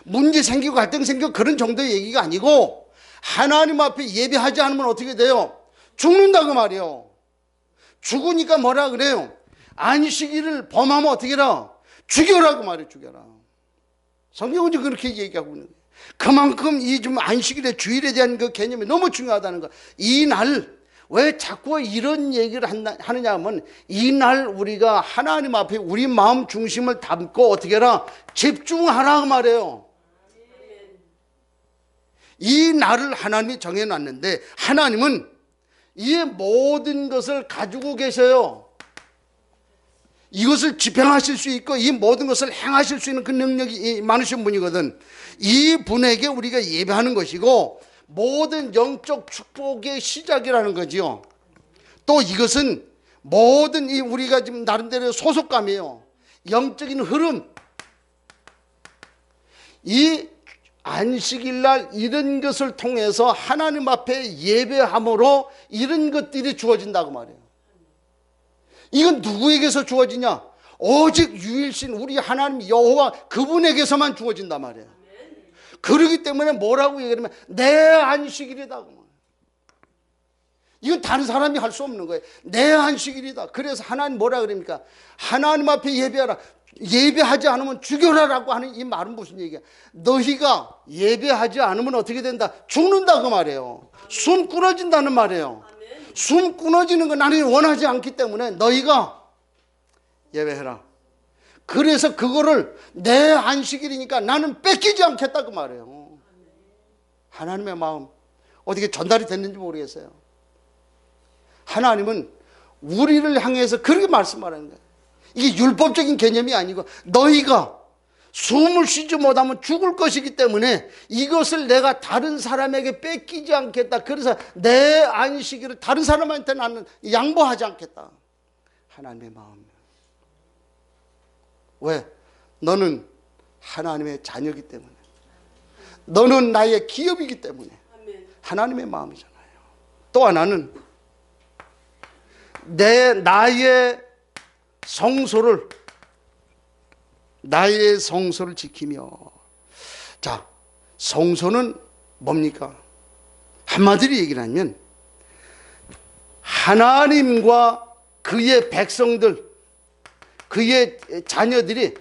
문제 생기고 갈등 생기고 그런 정도의 얘기가 아니고 하나님 앞에 예배하지 않으면 어떻게 돼요? 죽는다고 말이에요. 죽으니까 뭐라 그래요? 안식일을 범하면 어떻게 해라? 죽여라고 말해요. 죽여라. 성경은 그렇게 얘기하고 있는 거예요. 그만큼 이 좀 안식일의 주일에 대한 그 개념이 너무 중요하다는 거. 이 날 왜 자꾸 이런 얘기를 하느냐 하면 이 날 우리가 하나님 앞에 우리 마음 중심을 담고 어떻게 해라? 집중하라 말이에요. 이 날을 하나님이 정해놨는데 하나님은 이 모든 것을 가지고 계셔요. 이것을 집행하실 수 있고 이 모든 것을 행하실 수 있는 그 능력이 많으신 분이거든. 이 분에게 우리가 예배하는 것이고 모든 영적 축복의 시작이라는 거지요. 또 이것은 모든 이 우리가 지금 나름대로 소속감이에요. 영적인 흐름. 이 안식일 날 이런 것을 통해서 하나님 앞에 예배함으로 이런 것들이 주어진다고 말해요. 이건 누구에게서 주어지냐? 오직 유일신 우리 하나님 여호와 그분에게서만 주어진단 말이에요. 그러기 때문에 뭐라고 얘기하면 내 안식일이다. 이건 다른 사람이 할 수 없는 거예요. 내 안식일이다. 그래서 하나님 뭐라 그럽니까? 하나님 앞에 예배하라. 예배하지 않으면 죽여라라고 하는 이 말은 무슨 얘기야? 너희가 예배하지 않으면 어떻게 된다? 죽는다 그 말이에요. 숨 끊어진다는 말이에요. 숨 끊어지는 건 나는 원하지 않기 때문에 너희가 예배해라. 그래서 그거를 내 안식일이니까 나는 뺏기지 않겠다 그 말이에요. 하나님의 마음 어떻게 전달이 됐는지 모르겠어요. 하나님은 우리를 향해서 그렇게 말씀하는 거예요. 이게 율법적인 개념이 아니고 너희가 숨을 쉬지 못하면 죽을 것이기 때문에 이것을 내가 다른 사람에게 뺏기지 않겠다. 그래서 내 안식일을 다른 사람한테 나는 양보하지 않겠다. 하나님의 마음. 왜? 너는 하나님의 자녀이기 때문에, 너는 나의 기업이기 때문에 하나님의 마음이잖아요. 또 하나는 나의 성소를 지키며. 자, 성소는 뭡니까? 한마디로 얘기를 하면 하나님과 그의 백성들, 그의 자녀들이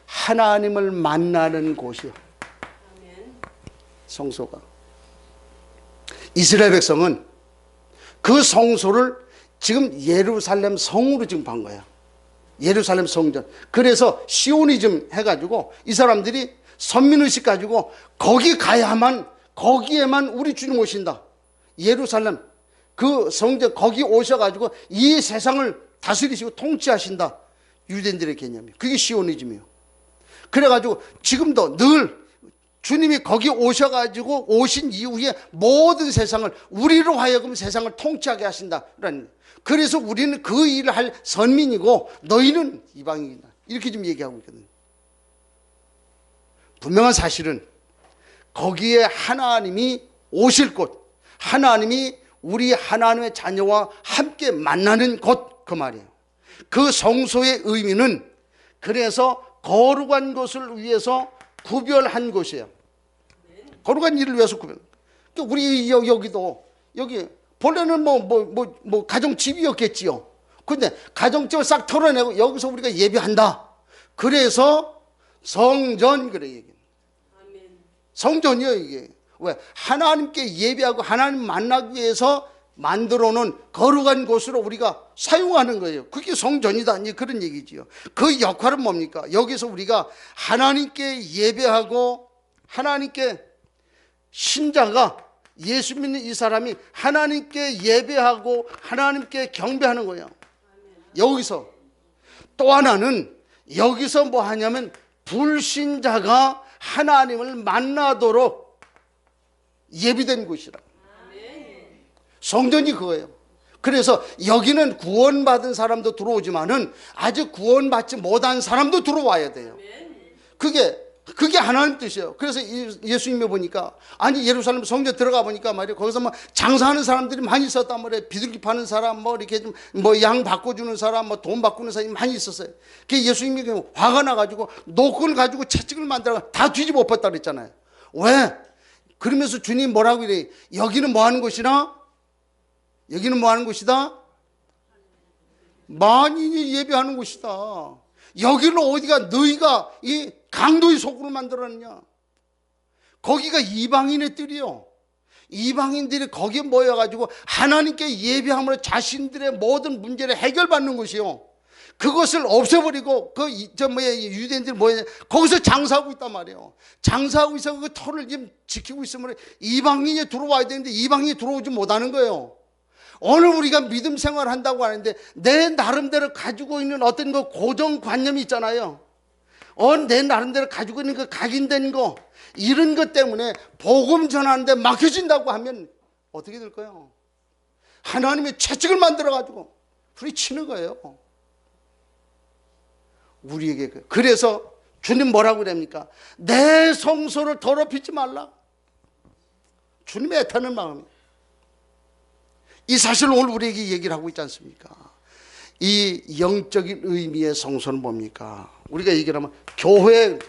하나님을 만나는 곳이요. 성소가. 이스라엘 백성은 그 성소를 지금 예루살렘 성으로 지금 반 거야. 예루살렘 성전. 그래서 시오니즘 해가지고 이 사람들이 선민의식 가지고 거기 가야만, 거기에만 우리 주님 오신다. 예루살렘 그 성전 거기 오셔가지고 이 세상을 다스리시고 통치하신다. 유대인들의 개념이에요. 그게 시오니즘이에요. 그래가지고 지금도 늘 주님이 거기 오셔가지고 오신 이후에 모든 세상을 우리로 하여금 세상을 통치하게 하신다. 그래서 우리는 그 일을 할 선민이고 너희는 이방인이다. 이렇게 좀 얘기하고 있거든요. 분명한 사실은 거기에 하나님이 오실 곳, 하나님이 우리 하나님의 자녀와 함께 만나는 곳, 그 말이에요. 그 성소의 의미는 그래서 거룩한 것을 위해서 구별한 곳이에요. 거룩한 일을 위해서 구별. 우리 여기도 여기 본래는 뭐 가정집이었겠지요. 근데 가정집을 싹 털어내고 여기서 우리가 예배한다. 그래서 성전 그래 얘기. 성전이요 이게. 왜? 하나님께 예배하고 하나님 만나기 위해서 만들어 놓은 거룩한 곳으로 우리가 사용하는 거예요. 그게 성전이다. 그런 얘기지요. 그 역할은 뭡니까? 여기서 우리가 하나님께 예배하고 하나님께 신자가 예수 믿는 이 사람이 하나님께 예배하고 하나님께 경배하는 거예요. 여기서 또 하나는 여기서 뭐 하냐면 불신자가 하나님을 만나도록 예비된 곳이라. 성전이 그거예요. 그래서 여기는 구원받은 사람도 들어오지만은 아직 구원받지 못한 사람도 들어와야 돼요. 그게 하나님 뜻이에요. 그래서 예수님이 보니까 아니 예루살렘 성전 들어가 보니까 말이에요. 거기서 뭐 장사하는 사람들이 많이 있었단 말이에요. 비둘기 파는 사람, 뭐 이렇게 좀 뭐 양 바꿔주는 사람, 뭐 돈 바꾸는 사람이 많이 있었어요. 그 예수님이 화가 나가지고 노크를 가지고 채찍을 만들어 다 뒤집어 엎었다 그랬잖아요. 왜? 그러면서 주님 뭐라고 이래? 여기는 뭐 하는 곳이나? 여기는 뭐 하는 곳이다? 만인이 예배하는 곳이다. 여기는 어디가 너희가 이 강도의 속으로 만들었느냐? 거기가 이방인의 뜰이요. 이방인들이 거기에 모여가지고 하나님께 예배함으로 자신들의 모든 문제를 해결받는 곳이요. 그것을 없애버리고 유대인들이 뭐냐? 거기서 장사하고 있단 말이에요. 장사하고 있어 그 터를 지금 지키고 있으면 이방인이 들어와야 되는데 이방인이 들어오지 못하는 거예요. 오늘 우리가 믿음 생활을 한다고 하는데 내 나름대로 가지고 있는 어떤 그 고정관념이 있잖아요. 내 나름대로 가지고 있는 그 각인된 거 이런 것 때문에 복음 전하는데 막혀진다고 하면 어떻게 될까요? 하나님이 채찍을 만들어가지고 부딪히는 거예요. 우리에게. 그래서 주님 뭐라고 그럽니까? 내 성소를 더럽히지 말라. 주님의 애타는 마음이. 이 사실을 오늘 우리에게 얘기를 하고 있지 않습니까? 이 영적인 의미의 성소는 뭡니까? 우리가 얘기를 하면 교회는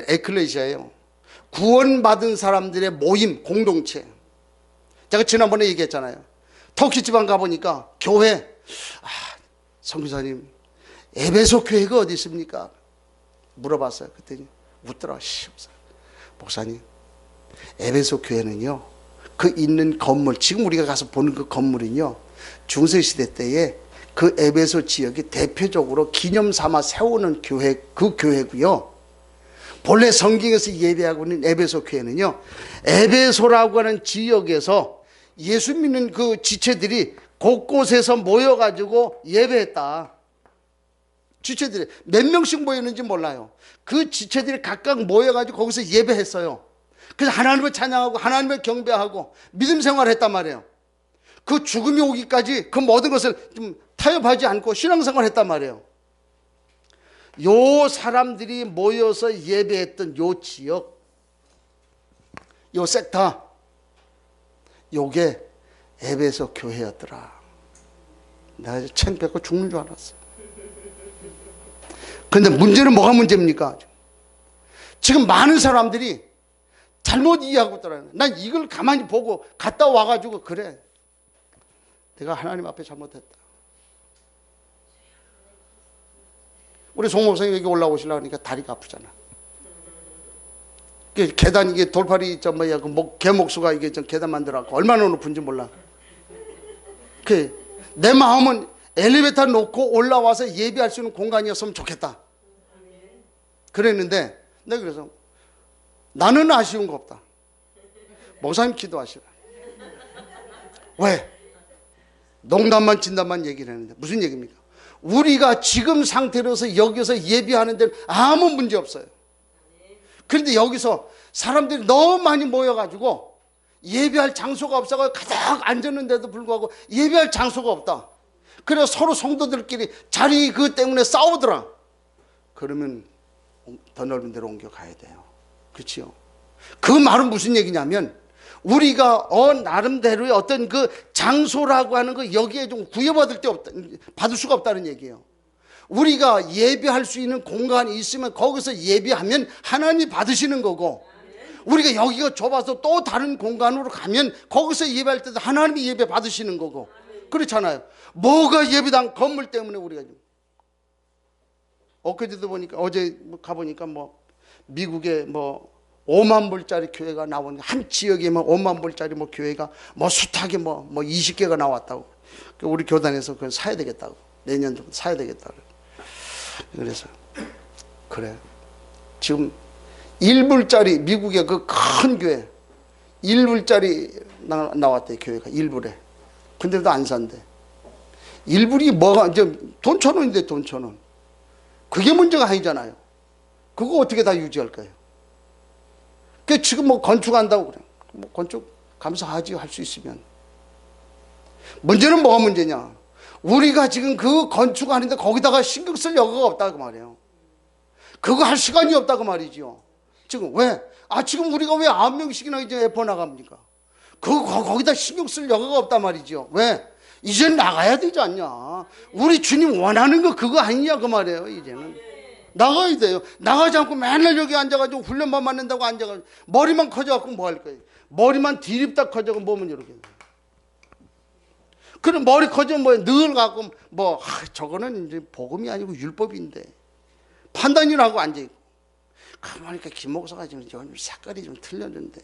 에클레시아예요. 구원받은 사람들의 모임, 공동체. 제가 지난번에 얘기했잖아요. 터키 지방 가보니까 교회, 선교사님 에베소 교회가 어디 있습니까? 물어봤어요. 그랬더니 묻더라. 목사님, 에베소 교회는요, 그 있는 건물, 지금 우리가 가서 보는 그 건물은요, 중세시대 때에 그 에베소 지역이 대표적으로 기념 삼아 세우는 교회, 그 교회고요. 본래 성경에서 예배하고 있는 에베소 교회는요, 에베소라고 하는 지역에서 예수 믿는 그 지체들이 곳곳에서 모여가지고 예배했다. 지체들이 몇 명씩 모였는지 몰라요. 그 지체들이 각각 모여가지고 거기서 예배했어요. 그래서 하나님을 찬양하고 하나님을 경배하고 믿음 생활을 했단 말이에요. 그 죽음이 오기까지 그 모든 것을 좀 타협하지 않고 신앙생활을 했단 말이에요. 요 사람들이 모여서 예배했던 요 지역, 요 섹터, 요게 에베소 교회였더라. 내가 이제 창피하고 죽는 줄 알았어. 근데 문제는 뭐가 문제입니까? 지금 많은 사람들이 잘못 이해하고 있더라고요. 난 이걸 가만히 보고 갔다 와가지고 그래, 내가 하나님 앞에 잘못했다. 우리 송 목사님 여기 올라오시려고 하니까 다리가 아프잖아. 계단, 이게 돌팔이 개목수가 이게 계단 만들어갖고 얼마나 높은지 몰라. 내 마음은 엘리베이터 놓고 올라와서 예배할 수 있는 공간이었으면 좋겠다. 그랬는데 내가 그래서 나는 아쉬운 거 없다. 목사님 기도하시라. 왜? 농담만 진담만 얘기를 했는데 무슨 얘기입니까? 우리가 지금 상태로서 여기서 예배하는 데는 아무 문제 없어요. 그런데 여기서 사람들이 너무 많이 모여가지고 예배할 장소가 없어서 가득 앉았는데도 불구하고 예배할 장소가 없다. 그래서 서로 성도들끼리 자리 그 때문에 싸우더라. 그러면 더 넓은 데로 옮겨가야 돼요. 그렇지요? 그 말은 무슨 얘기냐면 우리가 나름대로의 어떤 그 장소라고 하는 거 여기에 좀 구애받을 데 없다, 받을 수가 없다는 얘기예요. 우리가 예배할 수 있는 공간이 있으면 거기서 예배하면 하나님이 받으시는 거고, 우리가 여기가 좁아서 또 다른 공간으로 가면 거기서 예배할 때도 하나님이 예배 받으시는 거고, 그렇잖아요. 뭐가 예배당 건물 때문에 우리가 엊그제도 보니까, 어제 가보니까 미국에 5만 불짜리 교회가 나오는, 한 지역에 5만 불짜리 교회가 숱하게 20개가 나왔다고. 우리 교단에서 그걸 사야 되겠다고, 내년도 사야 되겠다고. 그래서 그래, 지금 1불짜리 미국의 그 큰 교회 1불짜리 나왔대. 교회가 1불에. 근데도 안 산대. 1불이 뭐가, 이제 돈 1,000원인데 돈 1,000원. 그게 문제가 아니잖아요. 그거 어떻게 다 유지할까요? 그 지금 건축한다고 그래. 건축 감사하지, 할 수 있으면. 문제는 뭐가 문제냐? 우리가 지금 그 건축하는데 거기다가 신경 쓸 여유가 없다고 말이에요. 그거 할 시간이 없다고 말이죠. 지금 왜? 지금 우리가 왜 9명씩이나 이제 F 나갑니까? 거기다 신경 쓸 여유가 없단 말이죠. 왜? 이제 나가야 되지 않냐? 우리 주님 원하는 거 그거 아니냐 그 말이에요. 이제는 나가야 돼요. 나가지 않고 맨날 여기 앉아가지고 훈련만 받는다고 앉아가지고 머리만 커져갖고 뭐 할 거예요? 머리만 디립다 커져가 뭐면 이렇게. 그럼 머리 커지면 늘 갖고 저거는 이제 복음이 아니고 율법인데 판단이나 하고 앉아있고, 가만히니까 김 목사가 지금 색깔이 좀 틀렸는데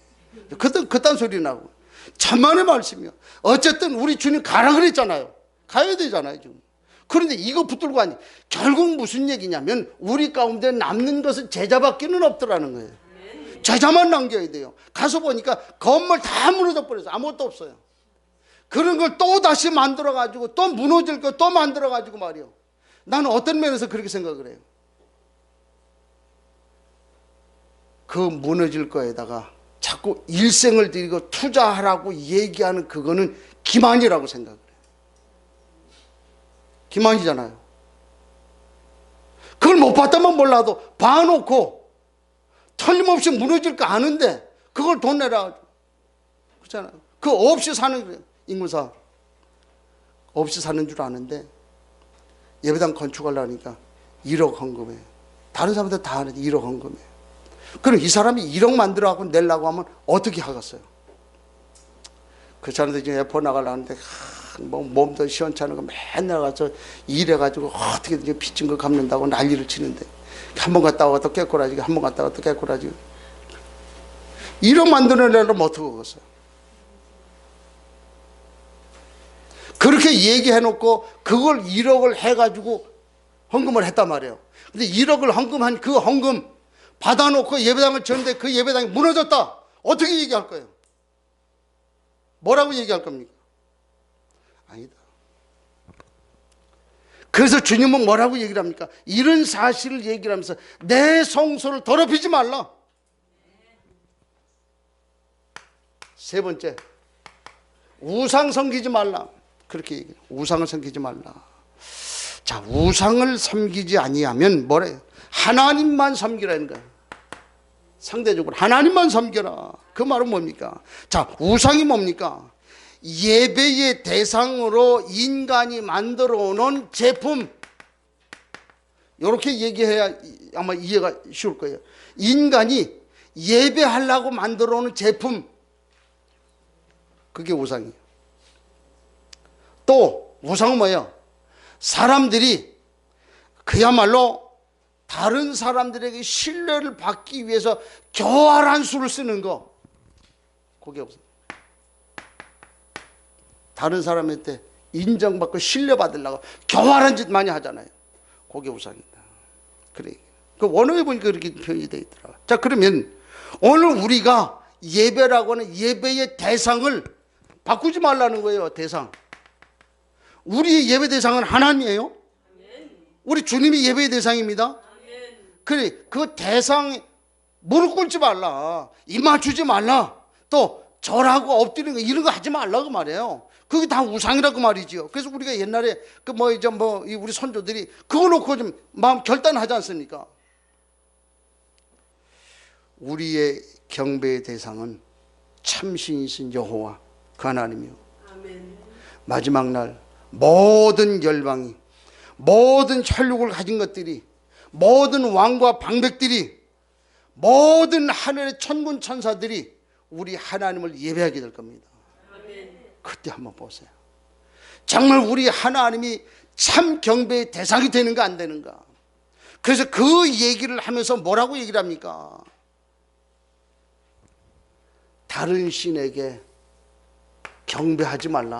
그딴 소리 나고. 천만의 말씀이요. 어쨌든 우리 주님 가라 그랬잖아요. 가야 되잖아요 지금. 그런데 이거 붙들고 가니 결국 무슨 얘기냐면 우리 가운데 남는 것은 제자밖에는 없더라는 거예요. 제자만 남겨야 돼요. 가서 보니까 건물 다 무너져 버려서 아무것도 없어요. 그런 걸 또 다시 만들어 가지고 또 무너질 거 또 만들어 가지고 말이요. 나는 어떤 면에서 그렇게 생각을 해요. 그 무너질 거에다가 자꾸 일생을 들이고 투자하라고 얘기하는 그거는 기만이라고 생각을 해요. 기만이잖아요. 그걸 못 봤다면 몰라도 봐놓고 틀림없이 무너질 거 아는데 그걸 돈 내라 그렇잖아요. 그 없이 사는 인구사 없이 사는 줄 아는데 예배당 건축하려니까 1억 헌금해. 다른 사람들 다 하는데 1억 헌금해. 그럼 이 사람이 1억 만들어갖고 내려고 하면 어떻게 하겠어요? 그 사람들 지금 에포 나가려는데 뭐 몸도 시원찮은 거 맨날 가서 일해가지고 어떻게든 빚진 거 갚는다고 난리를 치는데 한 번 갔다 와도 깨꼬라지고 한 번 갔다 와도 깨꼬라지고 1억 만들어내려면 어떻게 하겠어요? 그렇게 얘기해놓고 그걸 1억을 해가지고 헌금을 했단 말이에요. 근데 1억을 헌금한 그 헌금 받아놓고 예배당을 쳤는데 그 예배당이 무너졌다. 어떻게 얘기할 거예요? 뭐라고 얘기할 겁니까? 아니다. 그래서 주님은 뭐라고 얘기를 합니까? 이런 사실을 얘기를 하면서 내 성소를 더럽히지 말라. 세 번째, 우상 섬기지 말라. 그렇게 얘기해요. 우상을 섬기지 말라. 자, 우상을 섬기지 아니하면 뭐래요? 하나님만 섬기라는 거예요. 상대적으로 하나님만 섬겨라. 그 말은 뭡니까? 자, 우상이 뭡니까? 예배의 대상으로 인간이 만들어 놓은 제품. 이렇게 얘기해야 아마 이해가 쉬울 거예요. 인간이 예배하려고 만들어 놓은 제품. 그게 우상이에요. 또 우상은 뭐예요? 사람들이 그야말로 다른 사람들에게 신뢰를 받기 위해서 교활한 수를 쓰는 거. 그게 없어요. 다른 사람한테 인정받고 신뢰받으려고 교활한 짓 많이 하잖아요. 그게 우상이다. 그래. 그 원어에 보니까 그렇게 표현이 되어 있더라. 자, 그러면 오늘 우리가 예배라고 하는 예배의 대상을 바꾸지 말라는 거예요. 대상. 우리의 예배 대상은 하나님이에요. 우리 주님이 예배의 대상입니다. 그래, 그 대상 무릎 꿇지 말라. 입 맞추지 말라. 또 절하고 엎드리는 거 이런 거 하지 말라고 말이에요. 그게 다 우상이라고 말이지요. 그래서 우리가 옛날에 우리 선조들이 그거 놓고 좀 마음 결단하지 않습니까? 우리의 경배의 대상은 참신이신 여호와 그 하나님이요. 마지막 날 모든 열방이, 모든 혈육을 가진 것들이, 모든 왕과 방백들이, 모든 하늘의 천군 천사들이 우리 하나님을 예배하게 될 겁니다. 그때 한번 보세요. 정말 우리 하나님이 참 경배의 대상이 되는가 안 되는가. 그래서 그 얘기를 하면서 뭐라고 얘기를 합니까? 다른 신에게 경배하지 말라.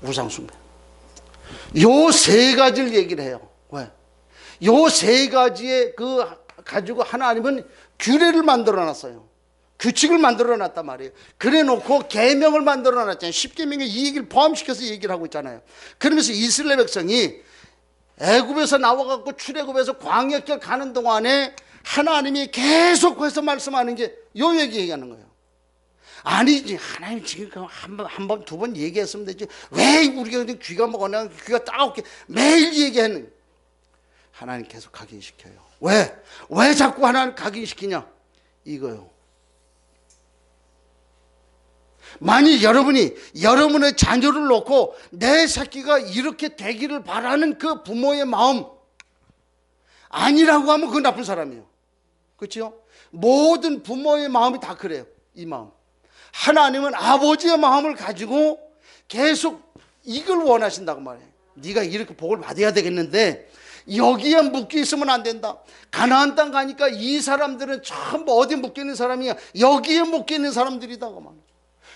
우상숭배. 요 세 가지를 얘기를 해요. 왜? 요 세 가지의 가지고 하나님은 규례를 만들어 놨어요. 규칙을 만들어 놨단 말이에요. 그래 놓고 계명을 만들어 놨잖아요. 10계명에 이 얘기를 포함시켜서 얘기를 하고 있잖아요. 그러면서 이스라엘 백성이 애굽에서 나와갖고 출애굽에서 광야길 가는 동안에 하나님이 계속해서 말씀하는 게 요 얘기하는 거예요. 아니지, 하나님 지금 한 번, 두 번 얘기했으면 되지. 왜 우리가 귀가 먹었나, 귀가 따갑게 매일 얘기하는. 하나님 계속 각인시켜요. 왜 자꾸 하나님 각인시키냐? 이거요. 만약 여러분이 여러분의 자녀를 놓고 내 새끼가 이렇게 되기를 바라는 그 부모의 마음 아니라고 하면 그건 나쁜 사람이에요. 그렇죠? 모든 부모의 마음이 다 그래요. 이 마음. 하나님은 아버지의 마음을 가지고 계속 이걸 원하신다고 말해요. 네가 이렇게 복을 받아야 되겠는데 여기에 묶여 있으면 안 된다. 가나안 땅 가니까 이 사람들은 전부 어디 묶여 있는 사람이야? 여기에 묶여 있는 사람들이다고 말해요.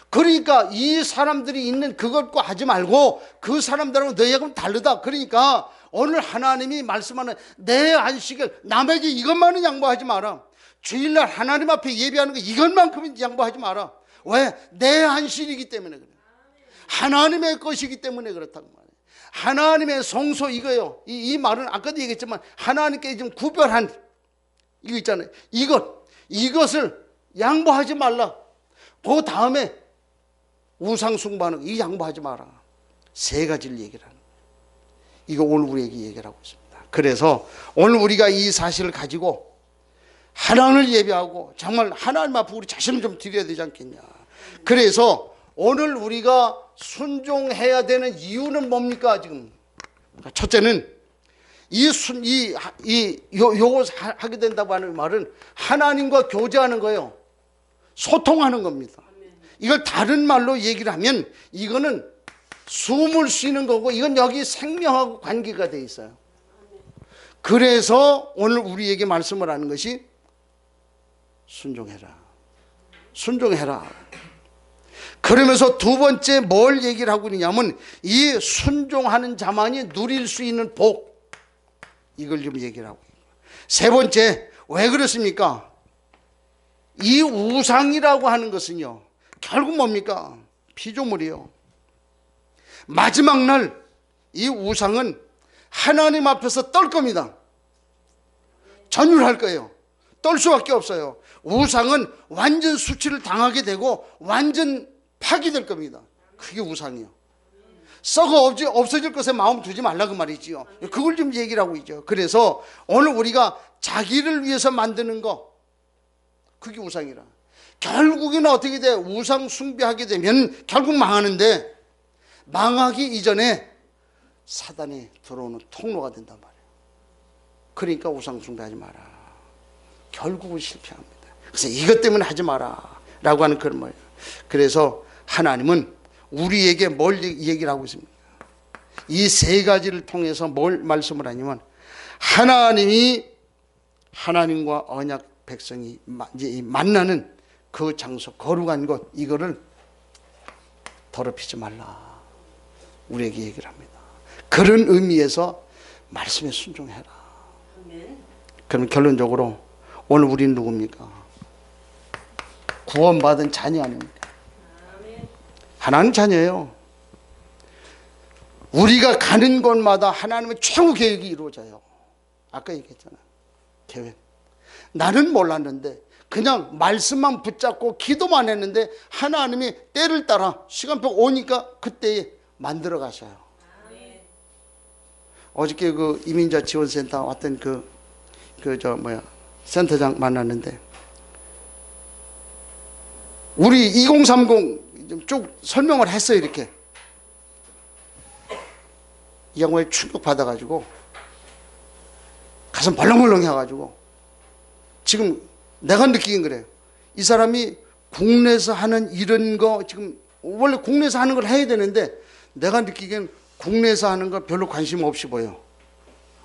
그러니까 이 사람들이 있는 그것과 하지 말고 그 사람들하고 너희하고는 다르다. 그러니까 오늘 하나님이 말씀하는 내 안식을 남에게 이것만은 양보하지 마라. 주일날 하나님 앞에 예배하는 거 이것만큼은 양보하지 마라. 왜? 내 안식이기 때문에 그래. 하나님의 것이기 때문에 그렇다고 말해요. 하나님의 성소 이거요. 이 말은 아까도 얘기했지만 하나님께 좀 구별한 이거 있잖아요. 이것을 양보하지 말라. 그 다음에 우상 숭배하는 거 이 양보하지 마라. 세 가지를 얘기를 하는 거예요. 이거 오늘 우리에게 얘기를 하고 있습니다. 그래서 오늘 우리가 이 사실을 가지고 하나님을 예배하고 정말 하나님 앞에 우리 자신을 좀 드려야 되지 않겠냐. 그래서 오늘 우리가 순종해야 되는 이유는 뭡니까? 지금 첫째는 요거 하게 된다고 하는 말은 하나님과 교제하는 거예요. 소통하는 겁니다. 이걸 다른 말로 얘기를 하면 이거는 숨을 쉬는 거고, 이건 여기 생명하고 관계가 돼 있어요. 그래서 오늘 우리에게 말씀을 하는 것이 순종해라. 순종해라. 그러면서 두 번째 뭘 얘기를 하고 있냐면 이 순종하는 자만이 누릴 수 있는 복, 이걸 좀 얘기를 하고 있고, 세 번째, 왜 그렇습니까? 이 우상이라고 하는 것은요, 결국 뭡니까? 피조물이요. 마지막 날 이 우상은 하나님 앞에서 떨 겁니다. 전율할 거예요. 떨 수밖에 없어요. 우상은 완전 수치를 당하게 되고 완전 파괴될 겁니다. 그게 우상이요. 썩어 없어질 것에 마음 두지 말라 그 말이지요. 그걸 좀 얘기를 하고 있죠. 그래서 오늘 우리가 자기를 위해서 만드는 거, 그게 우상이라. 결국에는 어떻게 돼? 우상 숭배하게 되면 결국 망하는데, 망하기 이전에 사단이 들어오는 통로가 된단 말이에요. 그러니까 우상 숭배하지 마라. 결국은 실패합니다. 그래서 이것 때문에 하지 마라 라고 하는 그런 말이에요. 그래서 하나님은 우리에게 뭘 얘기를 하고 있습니까? 이 세 가지를 통해서 뭘 말씀을 하냐면, 하나님이 하나님과 언약 백성이 만나는 그 장소, 거룩한 곳, 이거를 더럽히지 말라 우리에게 얘기를 합니다. 그런 의미에서 말씀에 순종해라. 그럼 결론적으로 오늘 우리는 누굽니까? 구원받은 자녀 아닙니까? 하나님 자녀예요. 우리가 가는 곳마다 하나님의 최후 계획이 이루어져요. 아까 얘기했잖아요. 계획. 나는 몰랐는데 그냥 말씀만 붙잡고 기도만 했는데 하나님이 때를 따라 시간표 오니까 그때에 만들어 가셔요. 어저께 그 이민자 지원센터 왔던 센터장 만났는데, 우리 2030 쭉 설명을 했어요. 이렇게 이 양반이 충격 받아가지고 가슴 벌렁벌렁 해가지고, 지금 내가 느끼긴 그래요. 이 사람이 국내에서 하는 이런 거, 지금 원래 국내에서 하는 걸 해야 되는데 내가 느끼기엔 국내에서 하는 거 별로 관심 없이 보여.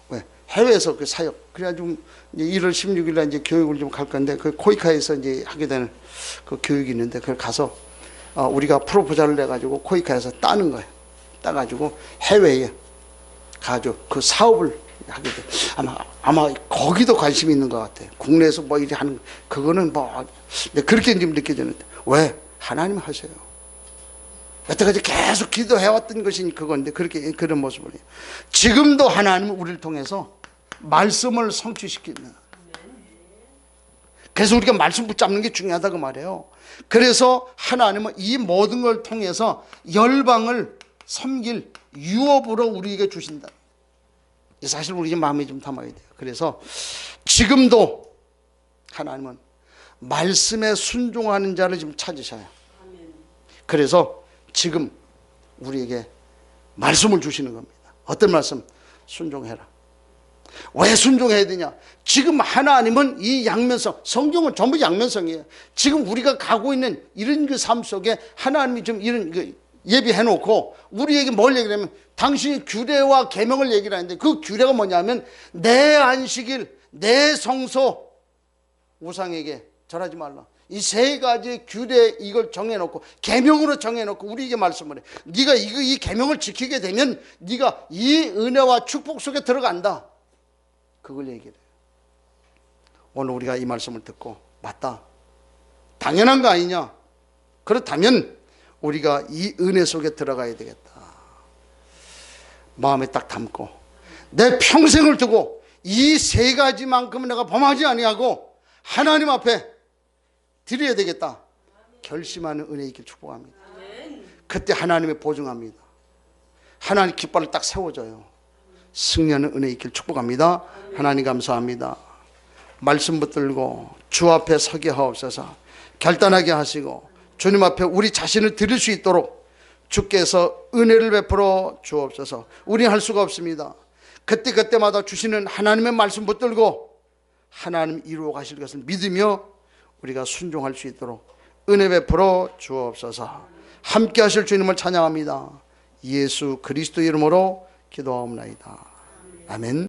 왜? 해외에서 그 사역. 그래가지고 이제 1월 16일 날 이제 교육을 좀 갈 건데, 그 코이카에서 이제 하게 되는 그 교육이 있는데, 그걸 가서 우리가 프로포잘을 내가지고 코이카에서 따는 거예요. 따가지고 해외에 가지고 그 사업을 하게 돼. 아마 거기도 관심이 있는 것 같아요. 국내에서 뭐 이렇게 하는, 그거는 뭐 그렇게 좀 느껴지는데, 왜? 하나님 하세요. 여태까지 계속 기도해왔던 것이 그건데, 그렇게 그런 모습을 해요. 지금도 하나님은 우리를 통해서 말씀을 성취시키는. 그래서 우리가 말씀 붙잡는 게 중요하다고 말해요. 그래서 하나님은 이 모든 걸 통해서 열방을 섬길 유업으로 우리에게 주신다. 사실 우리 마음에 좀 담아야 돼요. 그래서 지금도 하나님은 말씀에 순종하는 자를 지금 찾으셔요. 그래서 지금 우리에게 말씀을 주시는 겁니다. 어떤 말씀? 순종해라. 왜 순종해야 되냐? 지금 하나님은 이 양면성, 성경은 전부 양면성이에요. 지금 우리가 가고 있는 이런 그 삶 속에 하나님이 좀 이런 예비해 놓고 우리에게 뭘 얘기를 하면, 당신이 규례와 계명을 얘기를 하는데, 그 규례가 뭐냐면 내 안식일, 내 성소, 우상에게 절하지 말라. 이 세 가지 규례, 이걸 정해놓고 계명으로 정해놓고 우리에게 말씀을 해. 네가 이 계명을 지키게 되면 네가 이 은혜와 축복 속에 들어간다. 그걸 얘기를 해요. 오늘 우리가 이 말씀을 듣고, 맞다, 당연한 거 아니냐? 그렇다면 우리가 이 은혜 속에 들어가야 되겠다. 마음에 딱 담고 내 평생을 두고 이 세 가지만큼은 내가 범하지 아니하고 하나님 앞에 드려야 되겠다 결심하는 은혜 있길 축복합니다. 그때 하나님이 보증합니다. 하나님 깃발을 딱 세워줘요. 승리하는 은혜의 길 축복합니다. 하나님 감사합니다. 말씀 붙들고 주 앞에 서게 하옵소서. 결단하게 하시고 주님 앞에 우리 자신을 드릴 수 있도록 주께서 은혜를 베풀어 주옵소서. 우리는 할 수가 없습니다. 그때그때마다 주시는 하나님의 말씀 붙들고 하나님 이루어 가실 것을 믿으며 우리가 순종할 수 있도록 은혜 베풀어 주옵소서. 함께 하실 주님을 찬양합니다. 예수 그리스도 이름으로 기도하옵나이다. 아멘.